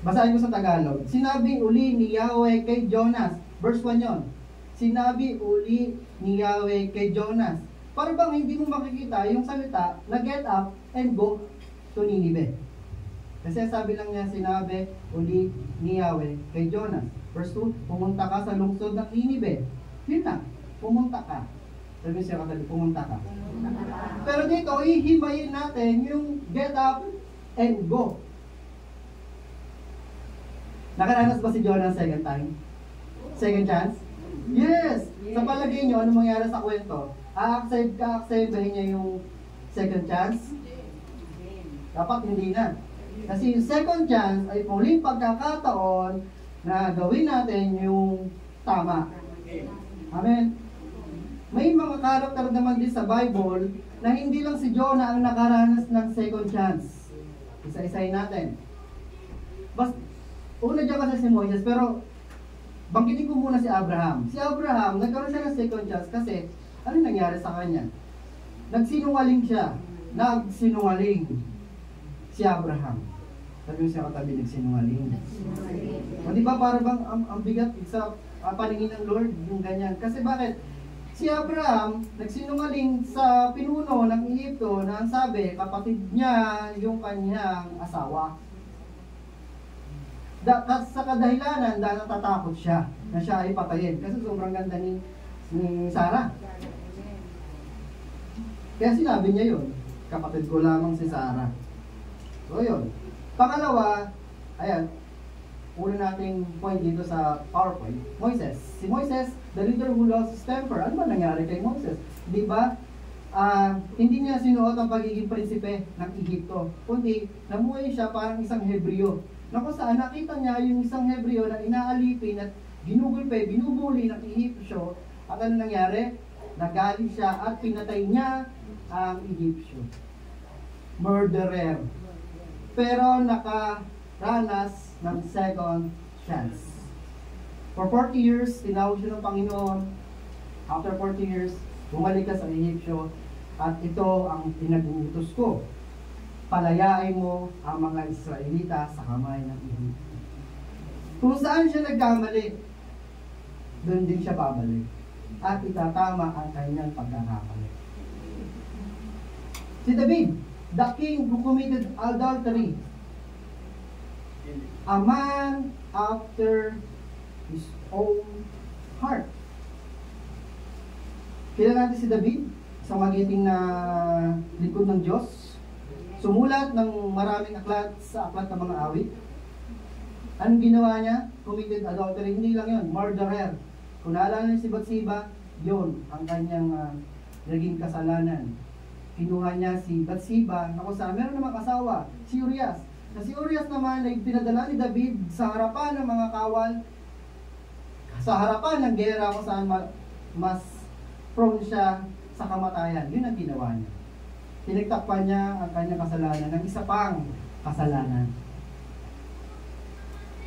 basahin ko sa Tagalog, sinabi uli ni Yahweh kay Jonas, verse 1 yon. Sinabi uli ni Yahweh kay Jonas. Para bang hindi mo makikita yung salita na get up and go to Nineveh. Kasi sabi lang niya, sinabi uli ni Yahweh kay Jonas. Verse 2, pumunta ka sa lungsod ng Nineveh. Yun na, pumunta ka. Sabi siya katabi, pumunta ka. Pero dito, ihibayin natin yung get up and go. Nakaranas ba si Jonah second time? Second chance? Yes! Sa palagay nyo, ano mangyari sa kwento? A-accept-bahin niya yung second chance? Dapat hindi na. Kasi yung second chance ay muling pagkakataon na gawin natin yung tama. Amen? May mga karakter naman din sa Bible na hindi lang si Jonah ang nakaranas ng second chance. Isa-isahin natin. Una dyan kasi si Moises, pero banggitin ko muna si Abraham. Si Abraham, nagkaroon siya ng second chance kasi ano nangyari sa kanya? Nagsinungaling siya. Nagsinungaling si Abraham. Sabi mo siya katabi, nagsinungaling. O diba para bang ang bigat sa paningin ng Lord, yung ganyan. Kasi bakit? Si Abraham, nagsinungaling sa pinuno ng Egypto na ang sabi, kapatid niya yung kanyang asawa. Sa kadahilanan, dahil natatakot siya na siya ay patayin. Kasi sobrang ganda ni Sarah. Kaya sinabi niya yun, kapatid ko lamang si Sarah. So yun. Pangalawa, ayan, una nating point dito sa PowerPoint, Moises. Si Moises, the leader who lost his temper. Ano ba nangyari kay Moises? Di ba? Hindi niya sinuot ang pagiging prinsipe ng Egypto, kundi namuhay siya parang isang Hebreo. Na kung saan nakita niya yung isang Hebreo na inaalipin at ginugulpe, binubuli ng Egyptyo. At ano nangyari? Nagalit siya at pinatay niya ang Egyptyo. Murderer. Pero nakaranas ng second chance. For 40 years, tinawag siya ng Panginoon. After 40 years, bumalik ka sa Egyptyo. At ito ang pinag-uutos ko. Palayain mo ang mga Israelita sa kamay ng Egypto. Kung saan siya nagkamali, doon din siya babalik. At itatama ang kanyang pagkakamali. Si David, the king who committed adultery, a man after his own heart. Kilala natin si David, isang magiting na lingkod ng Diyos. Sumulat ng maraming aklat sa aklat ng mga awit. Anong ginawa niya? Committed adultery. Hindi lang yun, murderer. Kung naalala niyo si Bathsheba, yun ang kanyang naging kasalanan. Kinuha niya si Bathsheba na kung saan meron namang asawa, si Urias. Na si Urias naman ay pinadala ni David sa harapan ng mga kawal, sa harapan ng gera kung saan mas prone siya sa kamatayan. Yun ang ginawa niya. Pinagtakpan niya ang kanyang kasalanan ng isa pang kasalanan.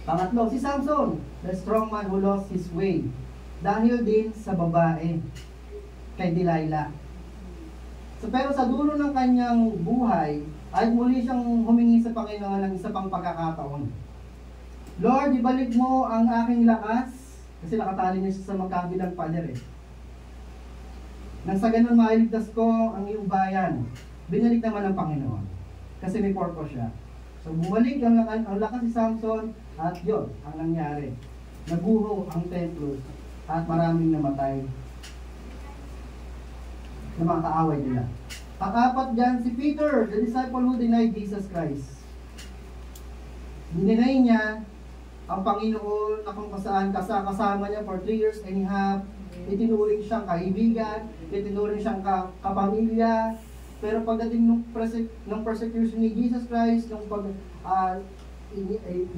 Pangatlo, si Samson, the strong man who lost his way. Dahil din sa babae kay Delilah. So, pero sa dulo ng kanyang buhay, Ay muli siyang humingi sa Panginoon ng isa pang pagkakataon. Lord, ibalik mo ang aking lakas. Kasi nakatali niya siya sa magkabilang pader eh. Nang sa ganun mailigtas ko ang iyong bayan. Binalik naman ng Panginoon. Kasi may purpose siya. So bumalik ang lakas ni Samson at yun ang nangyari. Naguho ang templo at maraming namatay na mga kaaway nila. Pang-apat dyan, si Peter, the disciple who denied Jesus Christ. Dininay niya ang Panginoon na kung saan kasama niya for 3 years and a half. Itinuring siyang kaibigan, itinuring siyang kapamilya. Pero pagdating ng persecution ni Jesus Christ, nung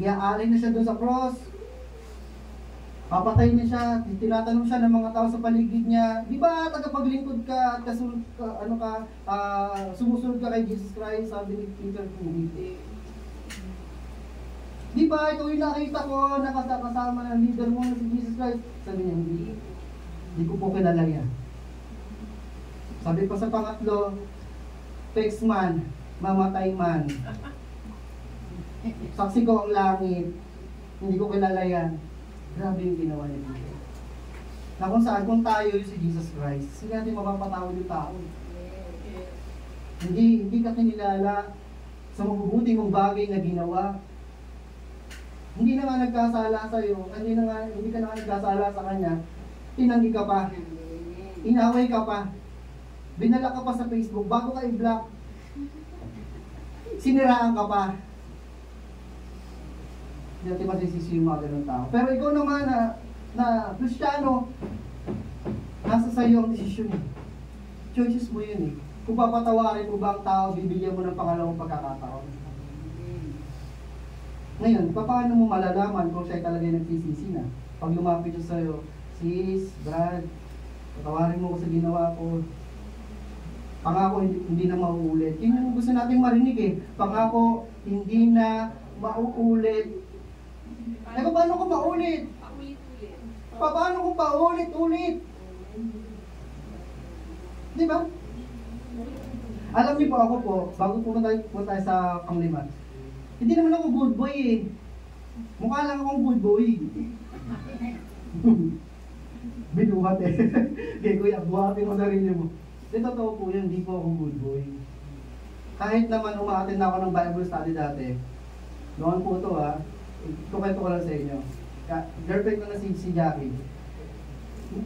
iaalay na siya doon sa cross, papatay na siya, tinatanong siya ng mga tao sa paligid niya, di ba tagapaglingkod ka at sumusunod ka kay Jesus Christ? Sabi ni Peter, hindi. Di ba ito yung nakita ko, nakasama ng leader mo na si Jesus Christ? Sabi niya, hindi ko po kilala yan. Sabi pa sa pangatlo, text man, mamatay man. Saksi ko ang langit, hindi ko kilala yan. Grabe yung ginawa ni Peter. Na kung saan, kung tayo yung si Jesus Christ, hindi natin mapapatawad yung tao. Hindi ka kinilala sa mabubuting mong bagay na ginawa. Hindi na nga nagkasala sa iyo, hindi ka na nga nagkasala sa kanya, tinanggi ka pa, inaway ka pa, binala ka pa sa Facebook, bago ka i-block, siniraan ka pa. Hindi natin masisisi yung mga ganun tao. Pero ikaw naman na Kristiyano, nasa sa iyo ang desisyon eh. Choices mo yun eh. Kung papatawarin mo ba ang tao, bibigyan mo ng pangalawang pagkakataon. Ngayon, paano mo malalaman kung siya talaga yung nagsisisi na? Pag lumapit siya sa'yo, sis, Brad, patawarin mo ko sa ginawa ko. Pangako, hindi na mauulit. Yun yung gusto nating marinig eh. Pangako, hindi na mauulit. Eh, paano kung maulit? Paano kung paulit-ulit? Di ba? Alam niyo po ako po, bago pumunta tayo sa panglima, hindi naman ako good boy eh. Mukha lang akong good boy. Binuhat eh. Kaya kuya, buhatin mo sarili mo. Di totoo po yun, hindi po ako good boy. Kahit naman umaattend na ako ng Bible study dati, noon po ito kwento ko lang sa inyo. Girlfriend ko na si Jackie.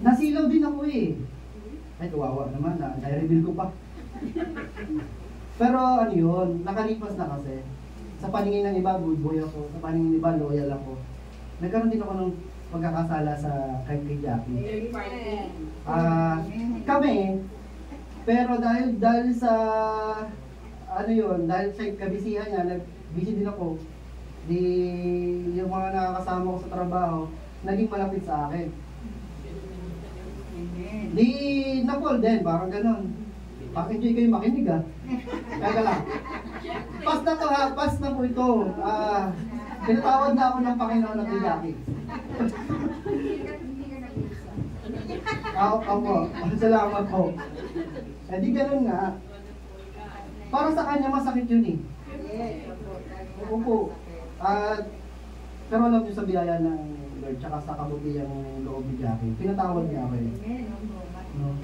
Nasilaw din ako eh. Ay, kawawa naman na. I-reveal ko pa. Pero ano yun, nakalipas na kasi. Sa paningin ng iba, good boy ako. Sa paningin ng iba, loyal ako. Nagkaroon din ako ng pagkakasala sa kay Jackie. Kami, pero dahil sa ano yun, dahil sa kabisihan niya, nag-busy din ako. Yung mga nakakasama ko sa trabaho, naging malapit sa akin. Napol din, parang ganun. Pag-enjoy kayo makinig Kaya lang. Pas na to pas na po ito. Pinatawad na ako ng Panginoon ng Jackie. Opo, salamat po. Di ganun nga. Para sa kanya masakit yun eh. Opo. Pero alam niyo sa biyaya ng Lord, tsaka sa kabutihang loob ni Jackie, pinatawad niya ako eh. No?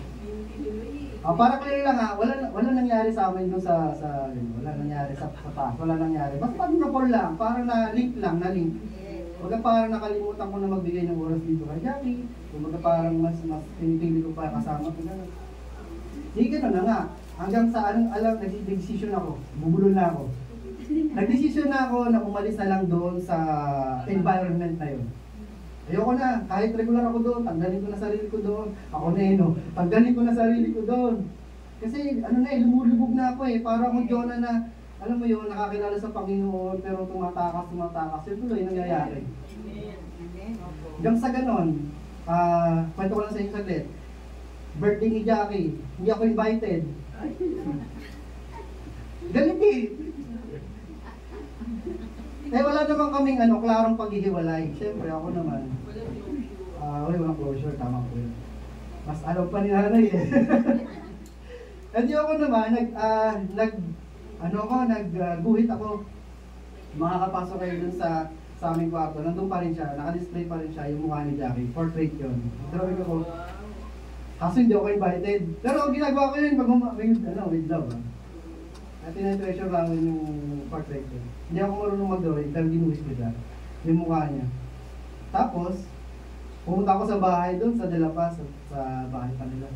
Para clear lang wala nangyari sa amin doon wala nangyari sa past, wala nangyari. Basta na-call lang, parang na-link. Huwag parang nakalimutan ko na magbigay ng oras dito kay Jackie. Huwag parang mas pinipili ko pa kasama ko na. Hindi gano'n na nga. Hanggang sa nag-decision ako, bubulol na ako. Nag-decision na ako na umalis na lang doon sa environment na yun. Ayoko na, kahit regular ako doon, tanggalin ko na sarili ko doon. Ako na tanggalin ko na sarili ko doon. Kasi lumulubog na ako eh, para akong Jonah na, alam mo yun, nakakilala sa Panginoon, pero tumatakas. Yun tuloy nangyayari. Hanggang sa ganon, kwento ko lang sa inyo saglit. Birthday ni Jackie, hindi ako invited. Galit eh. Wala naman kaming klarong paghihiwalay. Siyempre, ako naman. Walang closure, tama po yun. Mas alam pa ni nanay eh. At ako naman, nagguhit ako. Makakapasok kayo dun sa aming kwarto. Nandun pa rin siya, naka-display pa rin siya yung mukha ni Jackie. Portrait yun. Drawing ako. Kaso hindi ako invited. Pero ang ginagawa ko yun, with love. At tinatreasure namin yung portrait ko. Hindi ako marunong mag-drawing, pero ginuhit ko siya. Yung mukha niya. Tapos, pumunta ako sa bahay doon, sa De La Paz, sa bahay pa nila.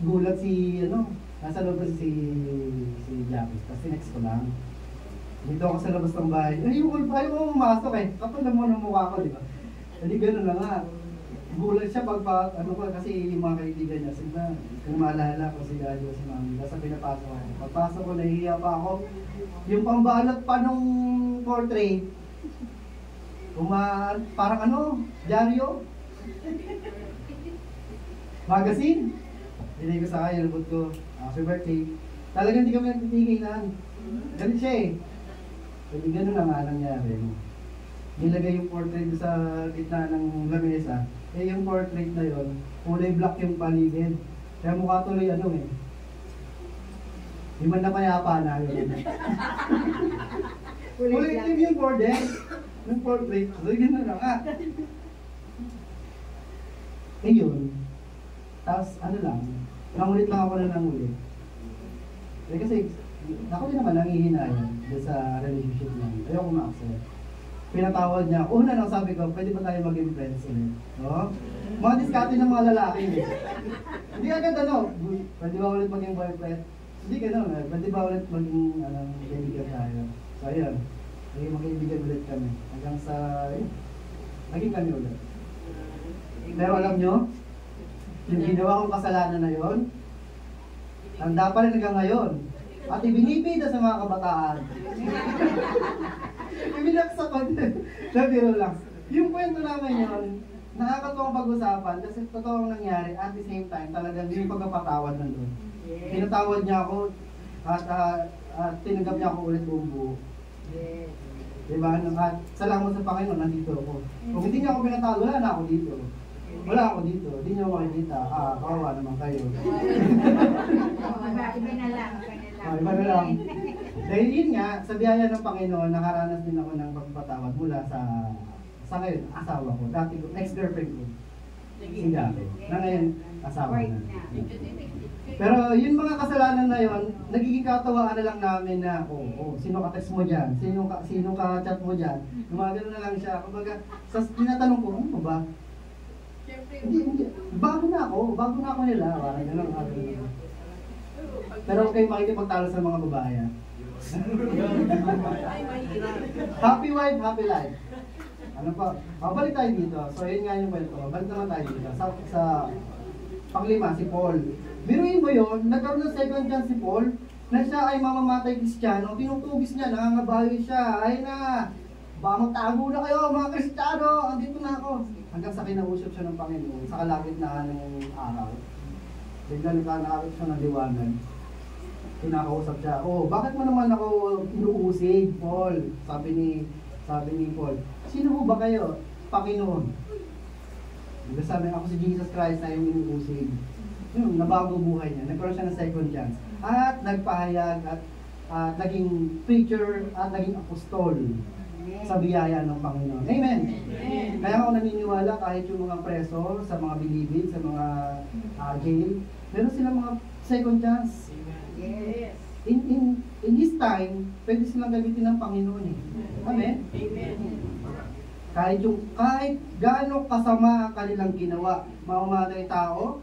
Gulat nasa loob si Jackie. Tapos sinext ko lang. Dito ako sa labas ng bahay. Ayaw ko pumasok eh. Kapag naman ang mukha ko, di ba? Hindi gano'n na nga. Gulat siya kasi yung mga kaibigan niya, sige na, kung maalala ko si Daddy o si Mami, basta pinapasok ako. Pagpasok ko, nahihiya pa ako. Yung pambalot pa nung portrait, parang dyaryo. Magazine. Hindi ko sa kanya, nabot ko, happy birthday. Talagang hindi kami nagtitigilan. Ganun siya eh. Hindi ganun na nga nangyari. Nilagay yung portrait sa gitna ng lamesa. Yung portrait na yon, kulay black yung paligid. Kaya mukha tuloy Yung man na payapa na yun. Kulay itim yung border. Yung portrait. So yun na nga. Yun. Tapos nangulit lang ako na nangulit. Kasi ako din naman nangihinayang sa relationship namin. Ayoko ma-accept. Pinatawad niya. Una lang sabi ko, pwede ba tayo maging friends ulit? No? Mga diskarte ng mga lalaki. Hindi agad pwede ba ulit maging boyfriend? Hindi gano'n. Pwede ba ulit maging kaibigan tayo? So ayun. Magkaibigan ulit kami. Hanggang sa, naging kami ulit. Pero alam nyo, yung ginawa kong kasalanan na yon, tanda pa rin hanggang ngayon. At ibinibida sa mga kabataan. Ibinaksa ko din. Nabiro lang. Yung kwento namin yun, nakakatuwang pag-usapan kasi totoong nangyari at the same time talagang yung pagkapatawad nandun. Pinatawad niya ako at tinanggap niya ako ulit buong buo. Diba? At salamat sa Panginoon, nandito ako. Kung hindi niya ako pinatawad, wala na ako dito. Wala ako dito. Hindi niyo makikita. Kawawa naman kayo. Iba na lang. Iba na lang. Dahil yun nga, sa biyaya ng Panginoon, nakaranas din ako ng pagpapatawad mula sa ngayon, asawa ko. Dati ko, ex-girlfriend ko. Si Gabi. Na ngayon, asawa na. Pero yung mga kasalanan na yun, nagiging katawaan na lang namin na, sino ka-text mo dyan? Sino ka-chat mo dyan? Gumagano na lang siya. Kumbaga, tinatanong ko, ano ba? Hindi. Bago na ako nila. Pero kayo makikipagtalo sa mga babae. Happy wife, happy life. Ano pa? Balik tayo dito. So yun nga yung kwento. Balik naman tayo dito. Sa panglima, si Paul. Biruin mo yun, nagkaroon ng second chance si Paul na siya ay mamamatay Kristiyano. Tinutugis niya, nangangabawi siya. Ay na, baka magtago na kayo mga Kristiyano. Andito na ako. Hanggang sa kinausap siya ng Panginoon sa kalagitnaan ng araw. Bigla nakaakit siya ng liwanag. Kinakausap siya, bakit mo naman ako inuusig, Paul? Sabi ni Paul, sino mo ba kayo? Panginoon. Diba sabi ako si Jesus Christ na yung inuusig. Yun, nabago buhay niya. Nagkaroon siya ng second chance. At nagpahayag at naging preacher at naging apostol sa biyaya ng Panginoon. Amen. Kaya ako naniniwala kahit yung mga preso, sa mga bilibid, sa mga jail, meron silang mga second chance. Yes. In his time, pwede silang gamitin ng Panginoon eh. Amen? Kahit gaano kasama ang kanilang ginawa, mamamatay tao,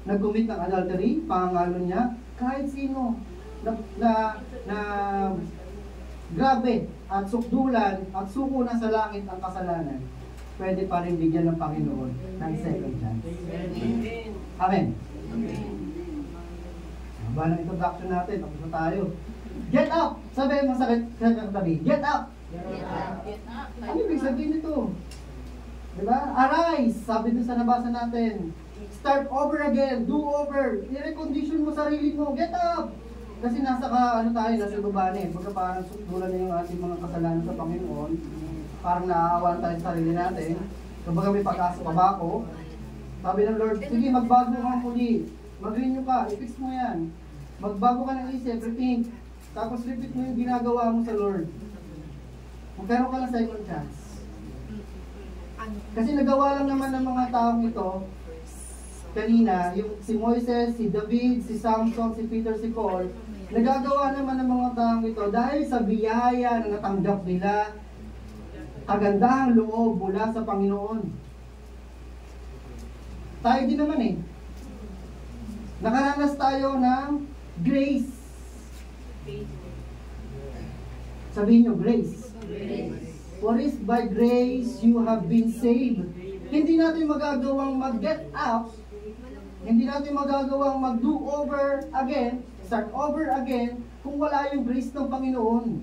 nag-commit ng adultery, pangangalo niya, kahit sino na grabe at sukdulan at suko na sa langit ang kasalanan, pwede pa rin bigyan ng Panginoon ng second chance. Amen. Haba ng introduction natin, tapos na tayo. Get up! Sabi mo sa katabi, get up! Ano ibig sabihin nito? Diba? Arise! Sabi dun sa nabasa natin. Start over again, do over. I-recondition mo sarili mo, get up! Kasi nasa nasa baba na eh. Pagka parang sukdulan na yung ating mga kasalanan sa Panginoon, parang naaawan tayo sa sarili natin. Kumbaga may pag-asa pa ba ako? Sabi ng Lord, sige magbago kang muli. Mag-renew ka, i-fix mo yan. Magbago ka ng isip, repeat. Tapos repeat mo yung ginagawa mo sa Lord. Magkaroon ka ng second chance. Kasi nagawa lang naman ng mga taong ito, kanina, yung si Moises, si David, si Samson, si Peter, si Paul, nagagawa naman ng mga taong ito dahil sa biyaya na natanggap nila, kagandahang loob mula sa Panginoon. Tayo din naman eh. Nakaranas tayo ng grace. Sabihin nyo, grace. For is by grace you have been saved. Hindi natin magagawang mag-get up, hindi natin magagawang mag-do over again, start over again, kung wala yung grace ng Panginoon.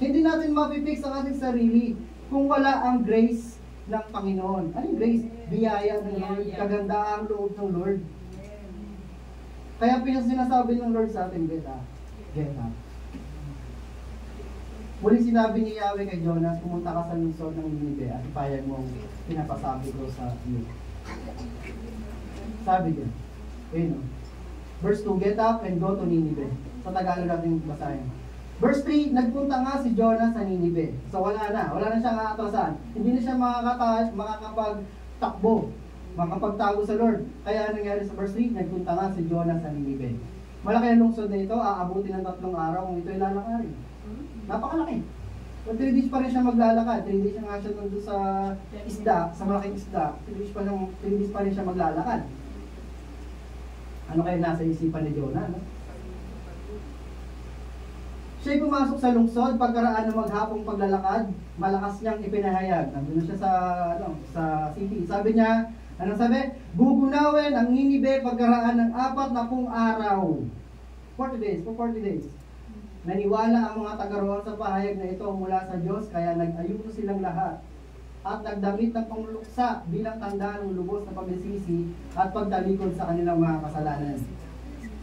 Hindi natin mapipix ang ating sarili kung wala ang grace ng Panginoon. Ano yung grace? Biyaya ng Lord, kagandahang loob ng Lord. Kaya sinasabi ng Lord sa atin, get up. Get up. Muli sinabi ni Yahweh kay Jonas, pumunta ka sa lungsod ng Ninive at ipayag mo ang pinapasabi ko sa iyo. Sabi niya, ayun o. Verse 2, get up and go to Ninive. Sa Tagalog natin basahin. Verse 3, nagpunta nga si Jonas sa Ninive. So wala na siyang atrasan. Hindi na siya makakapagtakbo, makapagtago sa Lord. Kaya nangyari sa verse 3, nagpunta nga si Jonas sa Ninive. Malaki ang lungsod na ito, aabutin ng 3 araw kung ito'y lalakarin. Napakalaki. So 3 days pa rin siya maglalakad. 3 days nga siya nandun sa isda, sa malaking isda. 3 days pa rin siya maglalakad. Ano kaya nasa isipan ni Jonah, no? Siya'y pumasok sa lungsod, pagkaraan ng maghapong paglalakad, malakas niyang ipinahayag. Nandun siya sa city. Sabi niya, anong sabi? Gugunawin ang Ninive pagkaraan ng 40 araw. 40 days, for 40 days. Naniwala ang mga taga-roon sa pahayag na ito mula sa Diyos, kaya nag-ayuno silang lahat. At nagdamit ng pangluksa bilang tanda ng lubos na pagsisisi at pagtalikod sa kanilang mga kasalanan.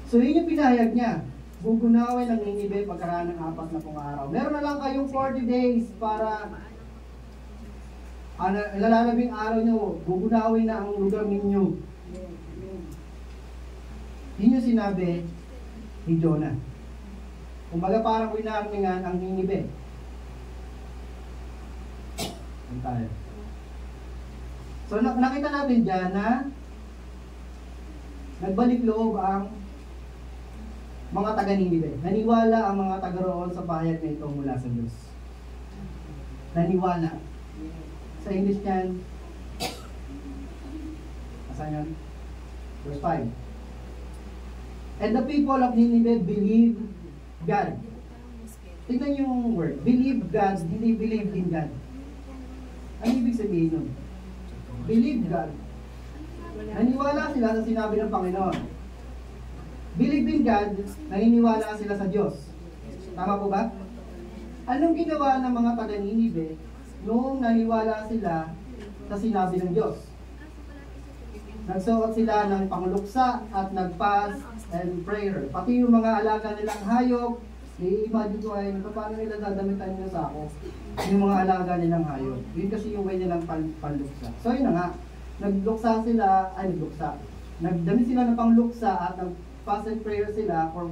So yun yung pinahayag niya. Gugunawin ang Ninive pagkaraan ng 40 araw. Meron na lang kayong 40 days para lalalabing araw nyo, gugunawin na ang lugar ninyo. Yun yung sinabi ni Jonah. Kumbaga parang winarningan ang Ninive. Tayo. So nakita natin dyan na nagbalik loob ang mga taga-Ninive. Naniwala ang mga taga-roon sa pahayag na ito mula sa Diyos. Naniwala. Sa English niyan, asan yan? Verse 5. And the people of Nineveh believed God. Tignan yung word. Believe God, hindi believe in God. Ano ibig sabihin nun? Believe God. Naniwala sila sa sinabi ng Panginoon. Believe in God, naniniwala sila sa Diyos. Tama po ba? Anong ginawa ng mga taga-Ninive noong naniwala sila sa sinabi ng Diyos? Nagsuot sila ng pangluksa at nag-fast and prayer. Pati yung mga alaga nilang hayop, i-imagine ko ay paano nila dadamitan nila sa ako yung mga alaga nilang hayop. Yun kasi yung way nilang panluksa. So yun na nga, nagdamit sila ng pangluksa at nag-fast and prayer sila for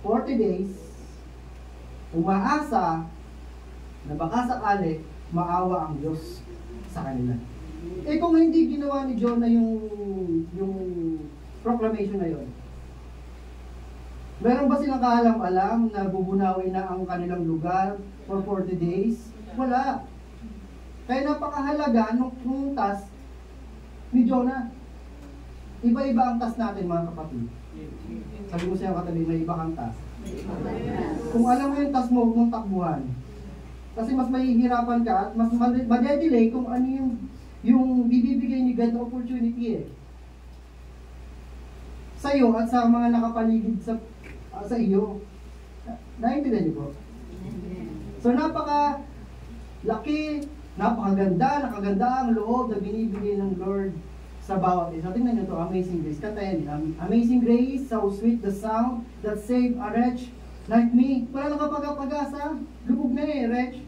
40 days, umaasa na baka sakali maawa ang Diyos sa kanila. Eh kung hindi ginawa ni Jonah yung proclamation na yun, meron ba silang kaalam-alam na bubunawin na ang kanilang lugar for 40 days? Wala. Kaya napakahalaga nung task ni Jonah. Iba-iba ang task natin, mga kapatid. Sabi mo sa'yo katabi, may iba kang task. Kung alam mo yung task mo, huwag mong takbuhan. Kasi mas mahihirapan ka at mas madedelay kung ano yung bibibigay ni God na opportunity sa iyo at sa mga nakapaligid sa iyo. Naintindihan niyo po? So napaka-laki, nakaganda ang loob na binibigay ng Lord sa bawat isa. Tingnan niyo to, amazing grace. Katayan niyo, amazing grace, how sweet the sound that saved a wretch like me. Wala nang kapag-pag-asa, lubog na wretch.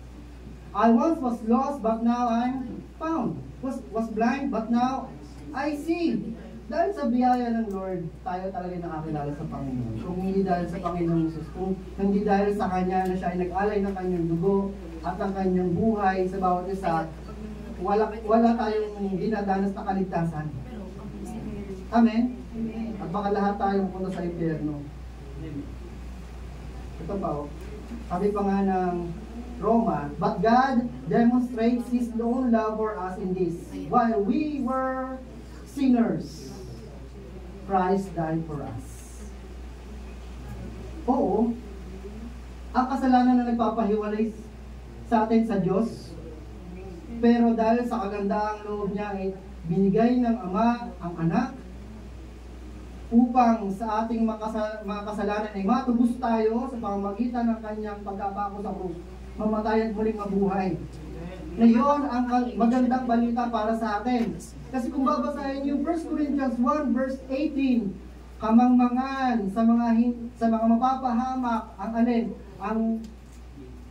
I once was lost, but now I'm found. Was blind, but now I see. Dahil sa biyaya ng Lord, tayo talaga nakakilala sa Panginoon. Kung hindi dahil sa Panginoon Jesus, kung hindi dahil sa Kanya na siya ay nag-alay ng Kanyang dugo at ng Kanyang buhay sa bawat isa, wala tayong dinadanas na kaligtasan. Amen? At baka lahat tayong punta sa impyerno. Ito pa, sabi pa nga ng Roma, but God demonstrates His own love for us in this. While we were sinners, Christ died for us. Oo, ang kasalanan na nagpapahiwalay sa atin sa Diyos, pero dahil sa kagandaang loob niya ay binigay ng Ama ang anak upang sa ating mga kasalanan ay matubos tayo sa pamamagitan ng kanyang pagkapako sa krus, mamatay at muling mabuhay. Ngayon, ang magandang balita para sa atin. Kasi kung babasahin yung 1 Corinthians 1 verse 18, kamangmangan sa mga mapapahamak ang alin, ang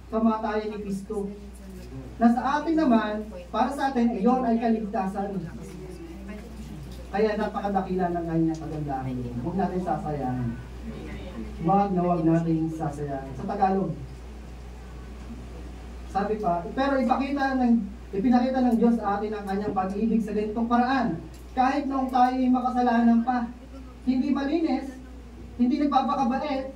kamatayan ni Kristo. Na sa atin naman, para sa atin, iyon ay kaligtasan. Kaya napakadakila ng kanyang kagandahan. Huwag natin sasayangin. Huwag natin sasayangin. Sa Tagalog, sabi pa, pero ipinakita ng Diyos sa atin ang kanyang pag-ibig sa ganitong paraan. Kahit noong tayo ay makasalanan pa, hindi malinis, hindi nagpapakabait,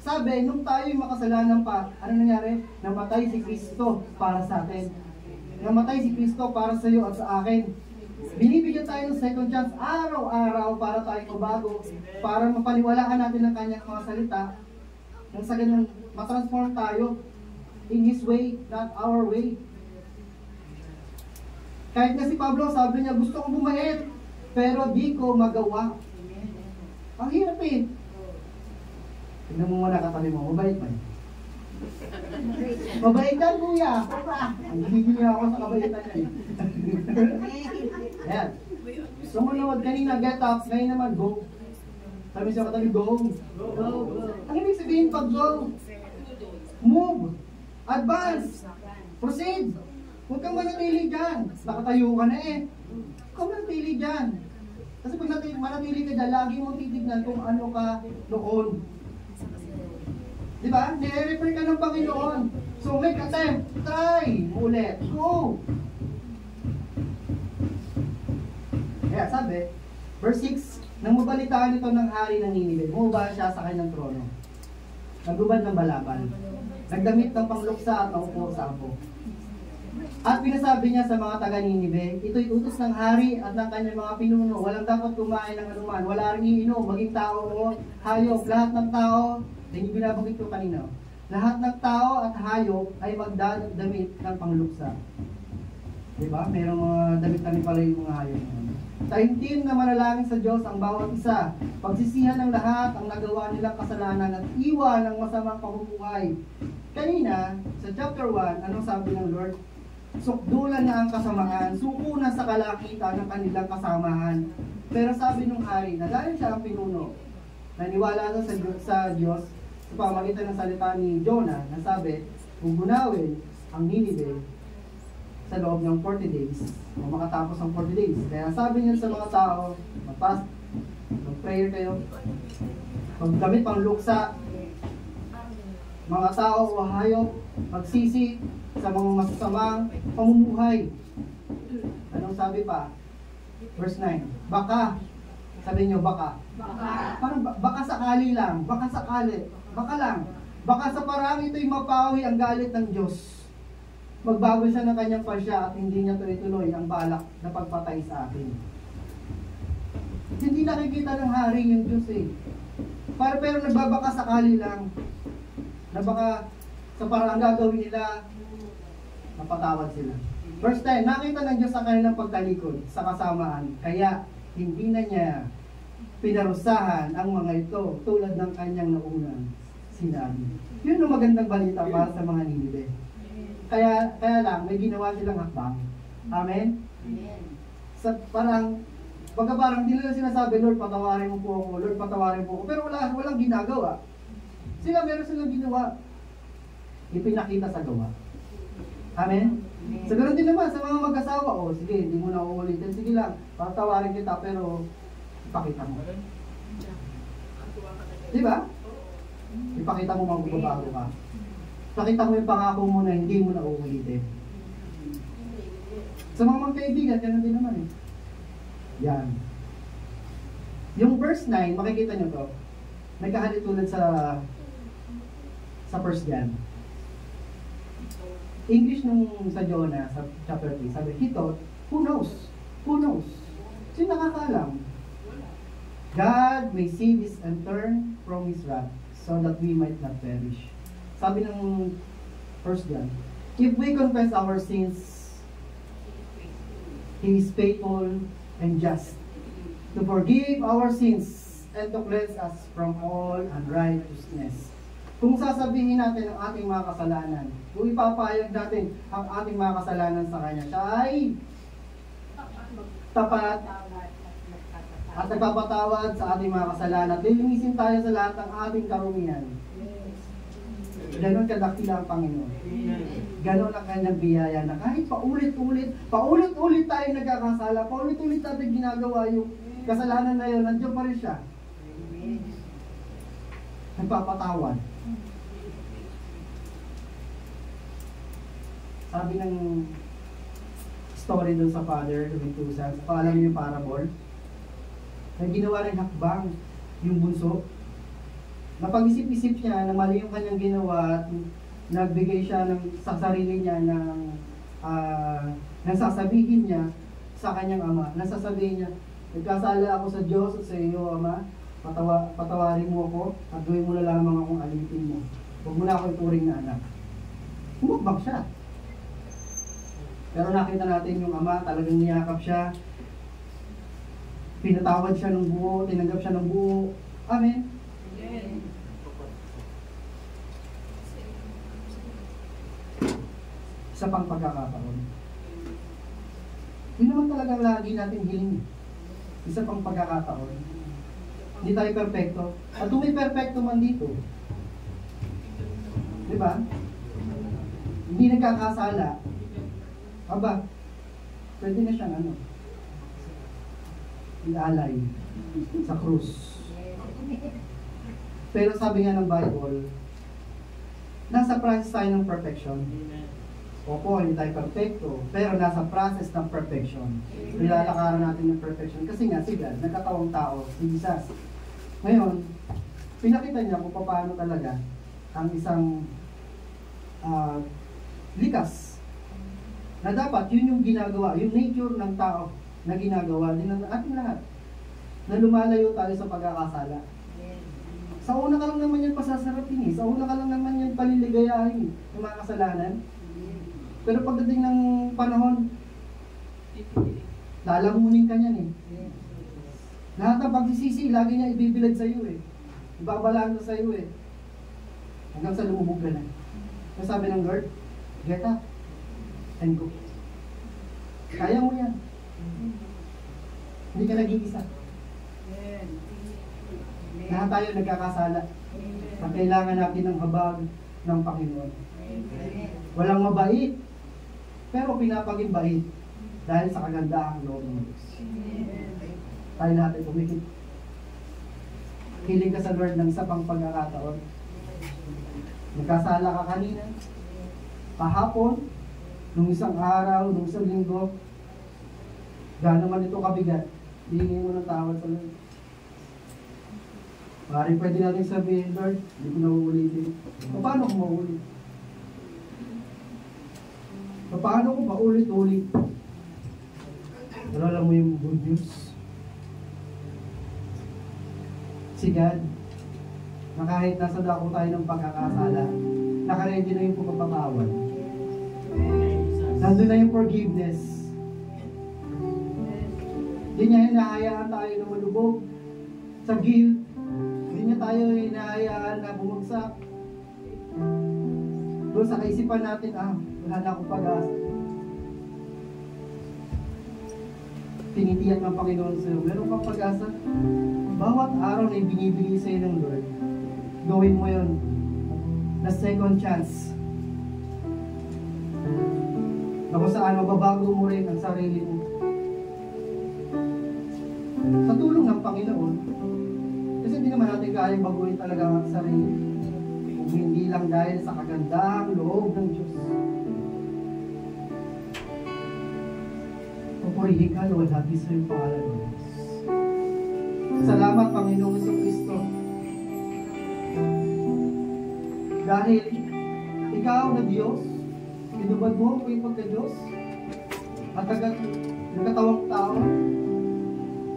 sabi, nung tayo ay makasalanan pa, ano nangyari? Namatay si Kristo para sa atin. Namatay si Kristo para sa iyo at sa akin. Binibigyan tayo ng second chance araw-araw para tayo mabago, para mapaniwalaan natin ang kanyang mga salita, nang sa ganun matransform tayo in His way, not our way. Kahit nga si Pablo, sabi niya, gusto kong bumait, pero di ko magawa. Ang hirap eh. Tignan mo muna katabi mo, mabait ba? Mabait yan, kuya. Ang gigil niya ako sa kabaitan niya eh. Ayan. Sumunod kanina, get up. Ngayon naman, go. Sabi siya katabi, go. Ang ibig sabihin pag go? Move. Advance. Proceed. Huwag kang manatili dyan. Nakatayo ka na eh. Huwag kang manatili dyan. Kasi pag manatili ka dyan, lagi mong titignan kung ano ka noon. Diba? Nire-refer ka ng Panginoon. So make attempt. Try. Ulit. Go. Kaya sabi, verse 6, nang mabalitaan ito ng hari ng Ninive, bumaba siya sa kanyang trono. Nagubad ng balaban. Nagdamit ng pangluksa at naupo sa apo. At pinasabi niya sa mga taga Ninive, ito'y utos ng hari at ng kanyang mga pinuno. Walang dapat kumain ng anuman. Wala rin iinom, maging tao o hayop. Lahat ng tao, hindi binabanggit ko kanina. Lahat ng tao at hayop ay magdadamit ng pangluksa. Diba? Merong mga damit-damit pala yung mga hayop. Taimtim na manalangin sa Diyos ang bawat isa. Pagsisihan ng lahat ang nagawa nilang kasalanan at iwan ng masamang pamumuhay. Kanina, sa chapter 1, anong sabi ng Lord? Sukdulan na ang kasamaan, suko na sa kalakitan ng kanilang kasamahan. Pero sabi ng hari na dahil siya ang pinuno, naniwala na sa Diyos sa pamagitan ng salita ni Jonah na sabi, gugunawin ang Ninive sa loob ng 40 days o makatapos ng 40 days. Kaya sabi niya sa mga tao, mag-fast, mag-prayer kayo, magdamit pang luksa, mga tao o hayop, magsisi sa mga masasamang pamumuhay. Anong sabi pa? Verse 9, baka, sabi niyo baka. Parang baka sakali lang, baka sakali, baka lang. Baka sa parang ito'y mapawi ang galit ng Diyos. Magbago siya ng kanyang pasya at hindi niya tuloy-tuloy ang balak na pagpatay sa atin. Hindi nakikita ng hari yung Diyos eh. Pero nagbabaka sakali lang na baka sa parang gagawin nila, mapatawad sila. Verse 10, nakita ng Diyos sa kanilang pagtalikod sa kasamaan, kaya hindi na niya pinarusahan ang mga ito tulad ng kanyang naunang sinabi. Yun ang magandang balita para sa mga Ninive. Kaya lang, may ginawa silang hakbang. Amen? Sa parang hindi nila sinasabi, Lord, patawarin mo po ako, Lord, patawarin po ako. Pero walang ginagawa. Meron silang ginawa. Ipinakita sa gawa. Amen? So, ganoon din naman sa mga mag-asawa. Sige, hindi mo na uulitin. Sige lang, patawarin kita, pero Ipakita mo. Diba? Ipakita mo magbabago ka. Ipakita mo yung pangako mo na hindi mo na uulitin. Sa mga kaibigan, ganun din naman eh. Yan. Yung verse 9, makikita nyo to. May kahalintulad sa 1 John. English nung sa Jonah, sa chapter 3, sabi, he thought, who knows? Who knows? Sino nakakaalam? God may see this and turn from His wrath so that we might not perish. Sabi ng 1 John, if we confess our sins, He is faithful and just to forgive our sins and to cleanse us from all unrighteousness. Kung sasabihin natin ang ating mga kasalanan, kung ipapayag natin ang ating mga kasalanan sa Kanya, siya ay tapat at nagpapatawad sa ating mga kasalanan. Lilinisin tayo sa lahat ng ating karumihan. Ganon kadakila ang Panginoon. Ganon ang Kanyang biyaya na kahit paulit-ulit tayo nagkakasala, paulit-ulit natin ginagawa yung kasalanan na yun, nandiyan pa rin siya. Nagpapatawad. Sabi ng story dun sa father, yung two sons, alam niyo yung parable, na ginawa rin hakbang yung bunso. Napag-isip-isip niya na mali yung kanyang ginawa at nagbigay siya sa sarili niya ng sasabihin niya sa kanyang ama. Nasasabihin niya, nagkasala ako sa Diyos at sa iyo, Ama, patawarin mo ako at gawin mo na lamang akong alitin mo. Huwag mo na ako ituring na anak. Humukbang siya. Pero nakita natin yung ama, talagang niyakap siya. Pinatawad siya ng buo, tinanggap siya ng buo. Amen. Amen. Isa pang pagkakataon. Yun naman talagang lagi natin hiling. Isa pang pagkakataon. Hindi tayo perfecto. At kung may perfecto man dito, di ba? Hindi nagkakasala. Aba, pwede na siyang ialay sa krus. Pero sabi nga ng Bible, nasa process tayo ng perfection. Opo, hindi tayo perfecto, pero nasa process ng perfection. Nilalakaran natin ng perfection. Kasi nga, si God, nagkatawang tao, si Jesus. Ngayon, pinakita niya kung paano talaga ang isang likas. Na dapat, yun yung ginagawa, yung nature ng tao na ginagawa din ng ating lahat. Na lumalayo tayo sa pagkakasala. Sa una ka lang naman yan pasasarapin eh. Sa una ka lang naman yan paliligayahin yung mga kasalanan. Pero pagdating ng panahon, lalamunin ka niyan eh. Lahat ng pagsisisi, lagi niya ibibilad sa iyo eh. Ibabalaan sa iyo eh. Hanggang sa lumubog ka na. Ang sabi ng Lord, get up and go. Kaya mo yan. Hindi ka nag-iisa. Lahat tayo nagkakasala. At kailangan natin ng habag ng Panginoon. Walang mabait, pero pinapaging bait dahil sa kagandahang loob ng Diyos. Tayo lahat ay pumikit. Hiling ka sa Lord ng isa pang pagkakataon. Nagkasala ka kanina, kahapon, nung isang araw, nung isang linggo, gano'n man ito kabigat, hihingi mo ng tawad sa Lord. Maaaring pwede natin sabihin, Lord, hindi ko na uulitin. Paano kung maulit? Paano kung paulit-ulit? Pero alam mo yung good news? Si God, na kahit nasa dako tayo ng pagkakasala, nakaready na yung pagpapatawad. Nandun na yung forgiveness. Hindi niya hinahayaan tayo na malubog sa guilt. Hindi niya tayo hinahayaan na bumagsak. Doon sa kaisipan natin, wala na akong pag-asa. Tinitiyak ng Panginoon sa'yo, meron kang pag-asa. Bawat araw na binibigay sa'yo ng Lord, gawin mo yun. The second chance. Na kung saan mababago mo rin ang sarili mo. Sa tulong ng Panginoon. Kasi hindi naman natin kaya baguhin talaga ang sarili. Kung hindi lang dahil sa kagandang loob ng Diyos. Pupurihin ka, Lord, hati sa iyong pangalan, Lord. Salamat, Panginoong Kristo. Dahil ikaw na Diyos, inubad mo ang iyong pagka-Diyos at nagkatawang tao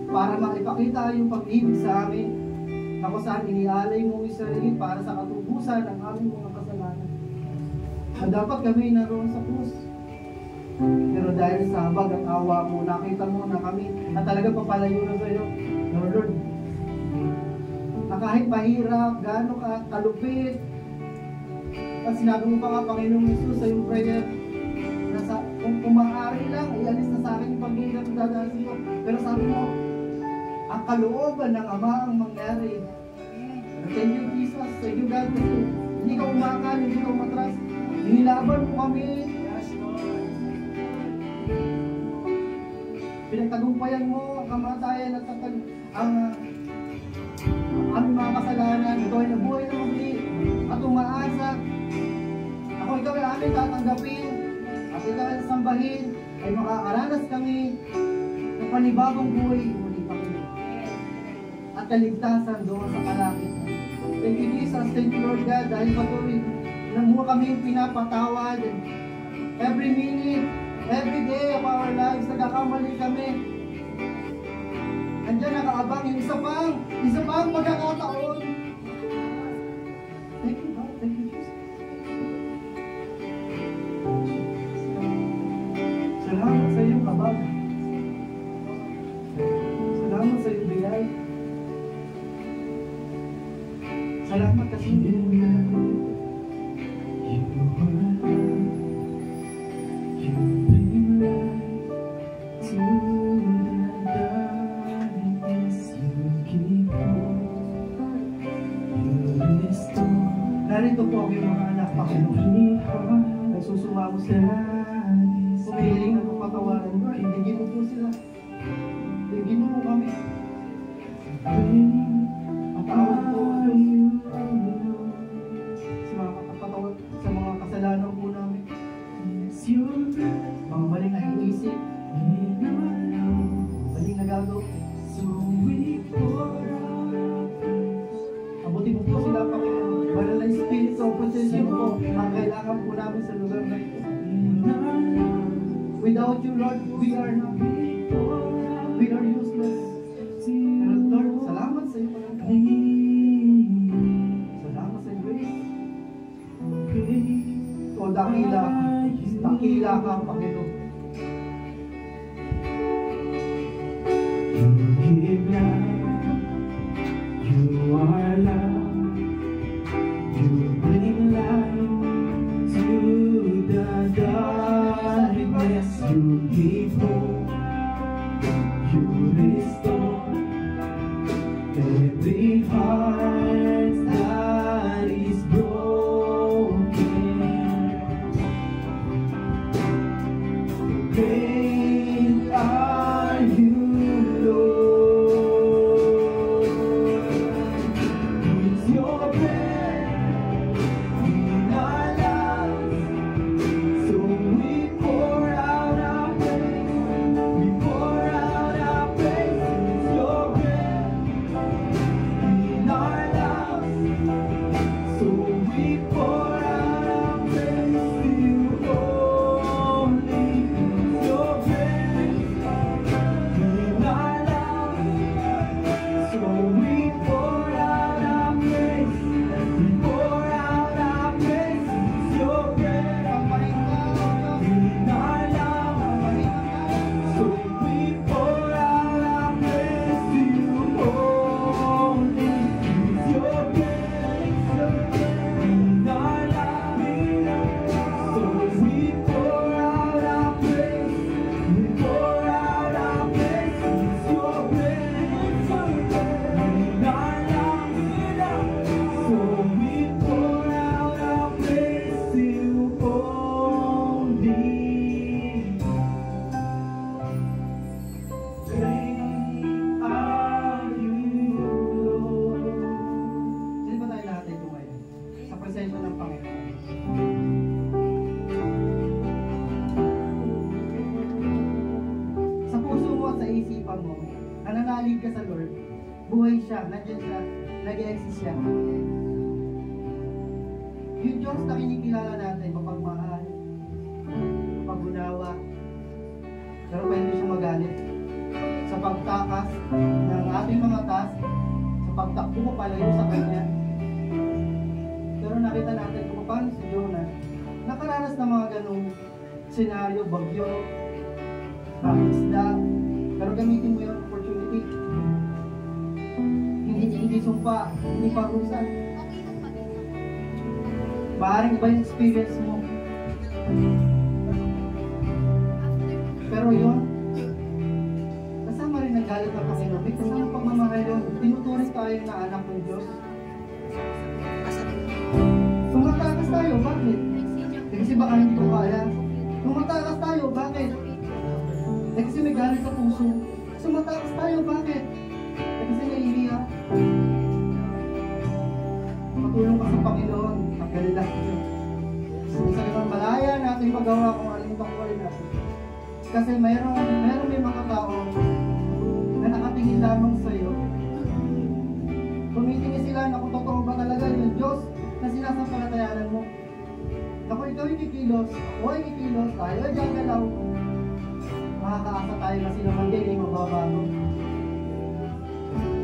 para maipakita yung pag-ibig sa amin na kung saan inialay mo ang sarili para sa katubusan ng aming mga kasalanan. At dapat kami naroon sa krus. Pero dahil sa habag at awa mo, nakita mo na kami na talaga papalayo na sa iyo, Lord, na kahit mahirap, gaano ka kalupit, at sinabi mo pa nga, Panginoong Jesus, sa iyong prayer, na kung maaari lang, ialis na sa akin yung pag-iingat ng dadaasin ko. Pero sabi mo, ang kalooban ng Ama ang mangyari. Thank you, Jesus. Thank you, God. Hindi ka umakan, hindi ka umatras. Nilaban mo kami. Pinagtagumpayan mo ang kamatayan at ang aming mga kasalanan. Ito ay nabuhay na muli at umaasa. Ako ikaw ay aming tatanggapin at ikaw ay sambahin ay makakaranas kami ng panibagong buhay muli, Panginoon. At kaligtasan doon sa kalangit. Thank you, Jesus. Thank you, Lord God, dahil patuloy na mo kami pinapatawad. Every minute, every day of our lives, nagkakamali kami. Andiyan nakaabang yung isa pang pagkakataon. Thank you, God. Thank you, Jesus. Salamat sa iyong kabag. Salamat sa iyong biyay. Salamat kasi hindi mo narito po ang mga anak, Panginoon. Nagsusumamo sila. Pumiling na kapatawaran. Higin mo po sila. Higin mo kami. Patawad po sa mga kasalanan po namin. Mga maling na inisip. Maling na gagaw. Abuti mo po sila, Panginoon. Banal na Espiritu, protection po ang kailangan po namin sa lugar na ito. Without you, Lord, we are useless. Pero Lord, salamat sa iyo, salamat sa iyo, grace. O dakila ka, Panginoon. You give life, you are love. You bring light to the darkness. You give hope. You restore every heart that is broken. Great are you, Lord. It's your breath in our lives, so we pour out our praise. We pour out our praise. It's your breath in our lives. nananalig ka sa Lord, buhay siya, nandiyan siya, nag-exist siya. Yung Diyos na kinikilala natin, mapagmahal, mapagunawa, pero pwede siya magalit sa pagtakas ng ating mga task, sa pagtakbo ko palayo sa Kanya. Pero nakita natin kung paano si Jonah nakaranas ng mga ganong senaryo, bagyo, isda, pero gamitin mo yung opportunity. Hindi sumpa, hindi parusa. Maaaring iba yung experience mo. Pero yun, kasama rin nagalit ng Panginoon. May kasama pagmamahal yun. Tinuturing tayo na anak ng Diyos. Tumatakas tayo, bakit? Kasi baka hindi ko kaya. Tumatakas tayo, bakit? Kasi may galit sa puso. Tumatakas tayo, bakit? Kasi naiiya. Matulong ka sa Panginoon. Magkalila ko siya. Sa naman malaya natin paggawa kung ano yung pangkulit natin. Kasi mayroon may mga tao na nakatingin lamang sa iyo. Tumitingin sila na kung totoo ba talaga yung Diyos na sinasampalatayanan mo. Ako ikaw yung kikilos, ako ay kikilos, tayo ay gagalaw. Makakaasa tayo na sila man din ay mababago.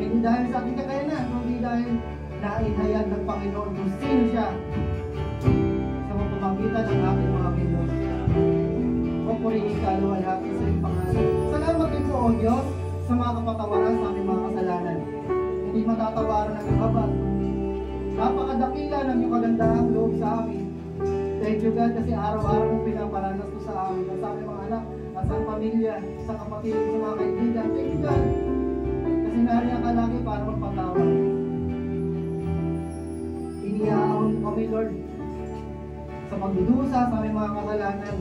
Hindi dahil sa ating kakayanan, hindi dahil nainhayag ng Panginoon kung sino siya sa pamamagitan ng ating mga kilos. O purihin ka, luwalhati sa iyong pangalan. Salamat din po, O Diyos, sa mga kapatawaran sa aming mga kasalanan. Hindi matatawaran ng ihabag. Napakadakila ng iyong kagandahang loob sa amin. Thank you God kasi araw-araw mong pinaparanas ko sa amin at sa aming mga anak at sa pamilya, sa kapatid, sa mga kaibigan. Thank you God kasi nariyan ka lagi para magpatawad. Inihaon kami Lord sa pagdudusa sa aming mga kasalanan.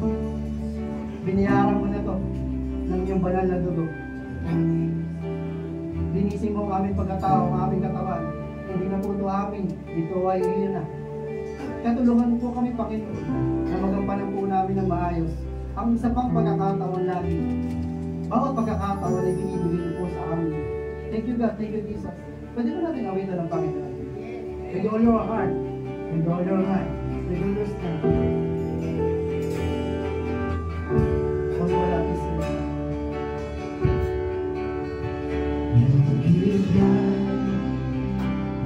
Binayaran mo na to ng iyong banal na dugo. Linisin mo ang aming pagkatao, ang aming katawan. Hindi na po ito amin, ito ay iyon na. Katulungan mo po kami, Panginoon, na magampanan po namin ng maayos ang isa pang pagkakataon lagi. Bawat pagkakataon ay binibigay niyo po sa amin. Thank you God, thank you Jesus. Pwede ba natin awitan ng Panginoon? With all your heart, with all your mind, with all your strength. Kung wala isa. You give life,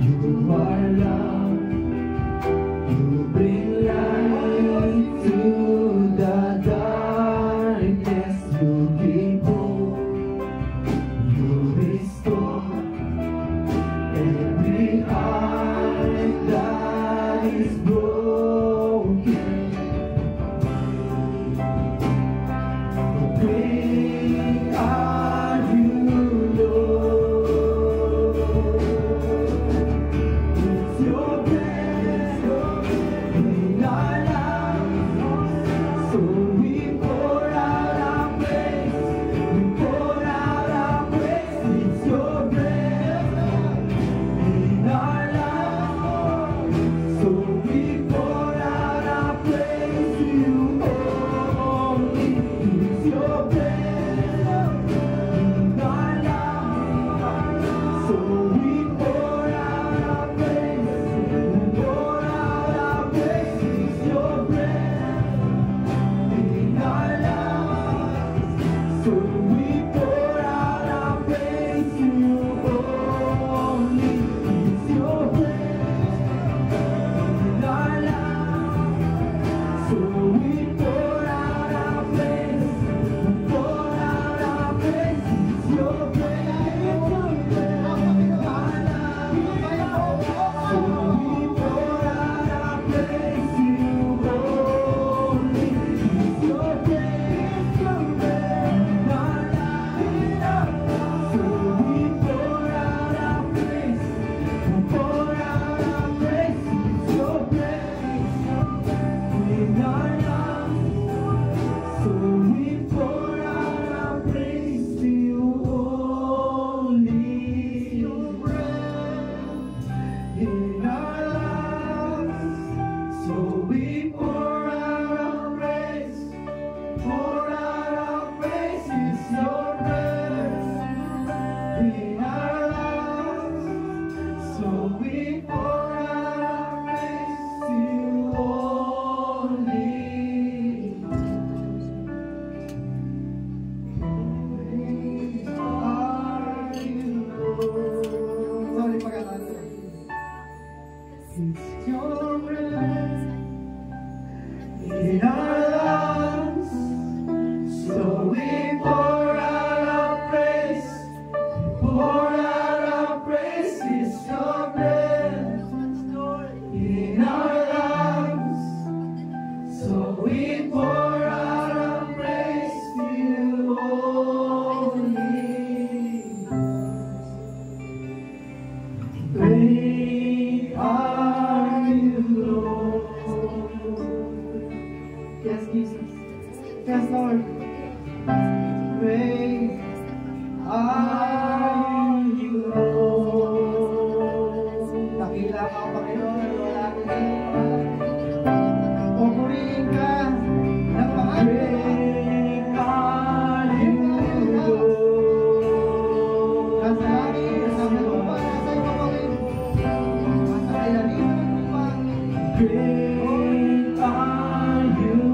you are love. You bring light to the darkness. You give hope. You restore every heart that is broken. Great are you, Lord. It's your in our lives. So we pour out our praise to you only. Great are you, Lord. Sorry, pag-alala. It's your breath in our lives, so we pour out our praise, pour out our praise. It's your breath in our lives, so we pour out our praise to you only. Great are you, Lord. Yes, Jesus. Yes, Lord. Great are you, Lord. Nakila ka, Panginoon. Wala ko sa iyo. Pupurihin ka ng pangalan. Great are you, Lord. Nasa langit, nasa lupa, nasa ibabangin. Nasa kailaliman ng lupa. Great are you,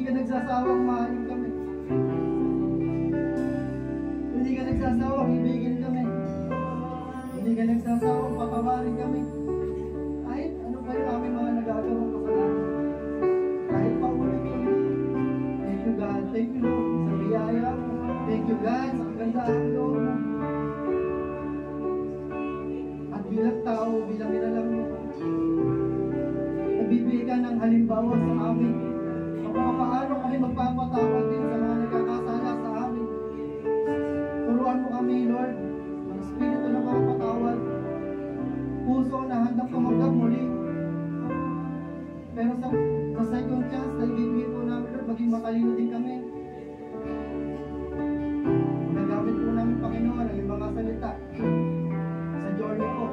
nagsasawang mahalin kami. Hindi ka nagsasawang ibigin kami. Hindi ka nagsasawang patawarin kami. Kahit ano pa yung aming mga nagagawang kasalanan. Kahit paulit-ulit. Thank you God. Thank you Lord sa biyaya mo. Thank you God sa kagandahan Lord mo. At bilang tao, bilang inalam mo, nagbibigay ka ng halimbawa sa amin. Paano kami magpapatawad din sa mga nagkakasala sa amin. Turuan mo kami, Lord, ang espiritu na magpapatawad. Puso na handang tumanggap muli. Pero sa second chance na ibibigay po namin, Lord, maging matalino din kami. Nagamit po namin, Panginoon, ang mga salita sa journey po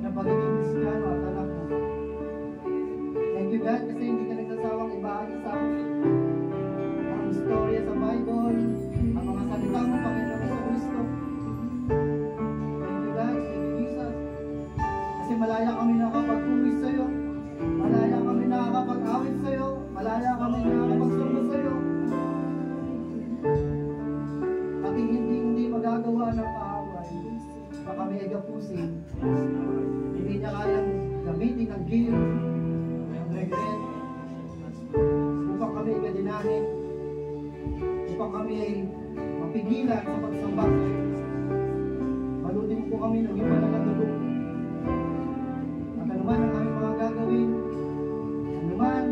na pagiging Kristiyano at anak mo. Thank you, God, kasi hindi ka nagsasawang ibahagi sa amin ang istorya sa Bible, ang mga salita mo, Panginoon sa Kristo. Thank you, God. Thank you, Jesus. Kasi malaya kami nakakapag-uwi sa iyo. Malaya kami nakakapag-awit sa iyo. Malaya kami nakakapagsurbo sa iyo. Ating hindi magagawa ng kaaway. Baka may igapusin. Hindi niya kayang gamitin ng guilt, ng regret, upang kami ikadinahin, upang kami ay mapigilan sa pagsamba. Maludin po kami ng iba na nagulong. At anuman ang aming mga gagawin, anuman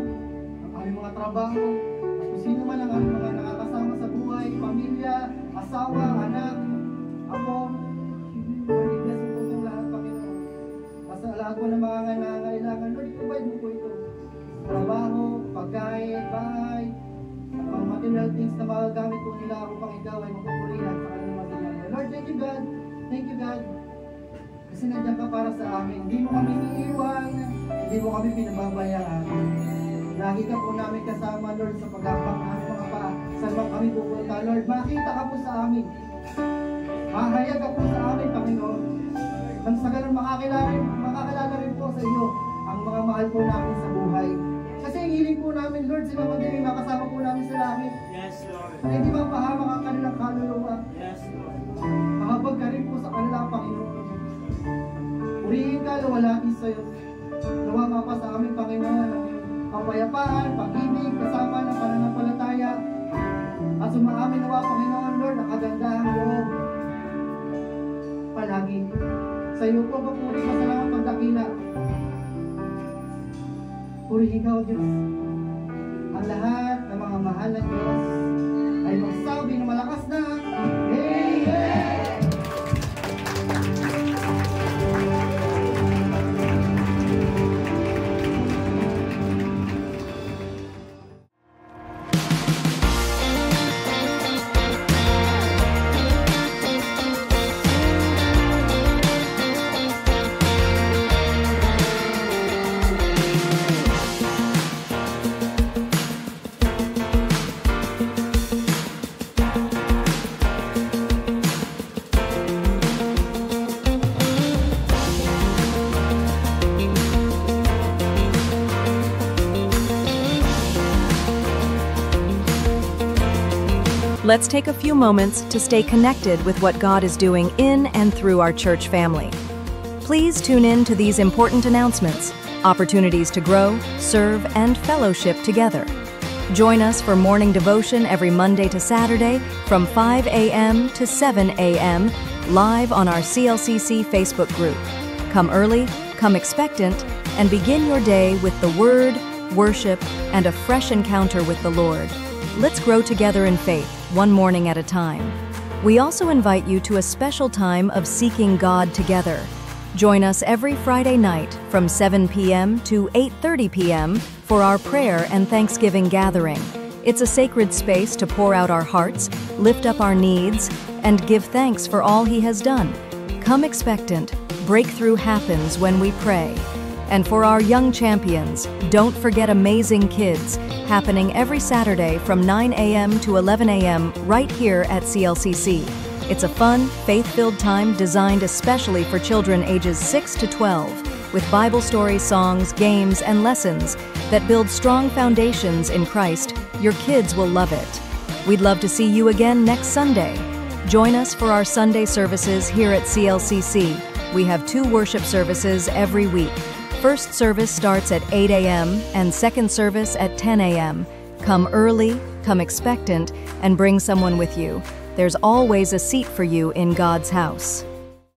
ang aming mga trabaho, at kung sino man ang aming mga nakakasama sa buhay, pamilya, asawa, anak, ako, Lord, bless mo po itong lahat, Panginoon. Sa lahat po ng mga nangangailangan, Lord, provide mo po ito. Trabaho, pagkain, bahay, at mga material things na magagamit po nila upang ikaw ay mapupurihan sa kanilang mga ginagawa. Lord, thank you God. Thank you God. Kasi nandiyan ka para sa amin. Hindi mo kami iiwan. Hindi mo kami pinababayaan. Lagi ka po namin kasama, Lord, sa pagkapangahan mga pa. Saan ba kami pupunta, Lord? Makita ka po sa amin. Mahayag ka po sa amin, Panginoon. Nang sa ganun makakilala rin po sa iyo ang mga mahal po namin sa buhay. Kasi hiling po namin, Lord, sila magiging makasama po namin sa langit. Yes, Lord. Na hindi mapahamak ang kanilang kaluluwa. Yes, Lord. Mahabag ka rin po sa kanilang Panginoon. Purihin ka, luwalhati sa'yo. Nawa nga pa sa aming Panginoon ang kapayapaan, pag-ibig, kasama ng pananampalataya. At sumaamin nawa, Panginoon, Lord, ang kagandahang loob. Palagi. Sa iyo po, papuri, masalamat pagdakila. Purihin ka, O Diyos. Ang lahat ng mga mahal na Diyos ay magsabi ng malakas na Amen! Let's take a few moments to stay connected with what God is doing in and through our church family. Please tune in to these important announcements, opportunities to grow, serve, and fellowship together. Join us for morning devotion every Monday to Saturday from 5 a.m. to 7 a.m. live on our CLCC Facebook group. Come early, come expectant, and begin your day with the Word, worship, and a fresh encounter with the Lord. Let's grow together in faith, one morning at a time. We also invite you to a special time of seeking God together. Join us every Friday night from 7 p.m. to 8:30 p.m. for our prayer and Thanksgiving gathering. It's a sacred space to pour out our hearts, lift up our needs, and give thanks for all He has done. Come expectant. Breakthrough happens when we pray. And for our young champions, don't forget Amazing Kids, happening every Saturday from 9 a.m. to 11 a.m. right here at CLCC. It's a fun, faith-filled time designed especially for children ages 6 to 12, with Bible stories, songs, games, and lessons that build strong foundations in Christ. Your kids will love it. We'd love to see you again next Sunday. Join us for our Sunday services here at CLCC. We have 2 worship services every week. First service starts at 8 a.m. and second service at 10 a.m. Come early, come expectant, and bring someone with you. There's always a seat for you in God's house.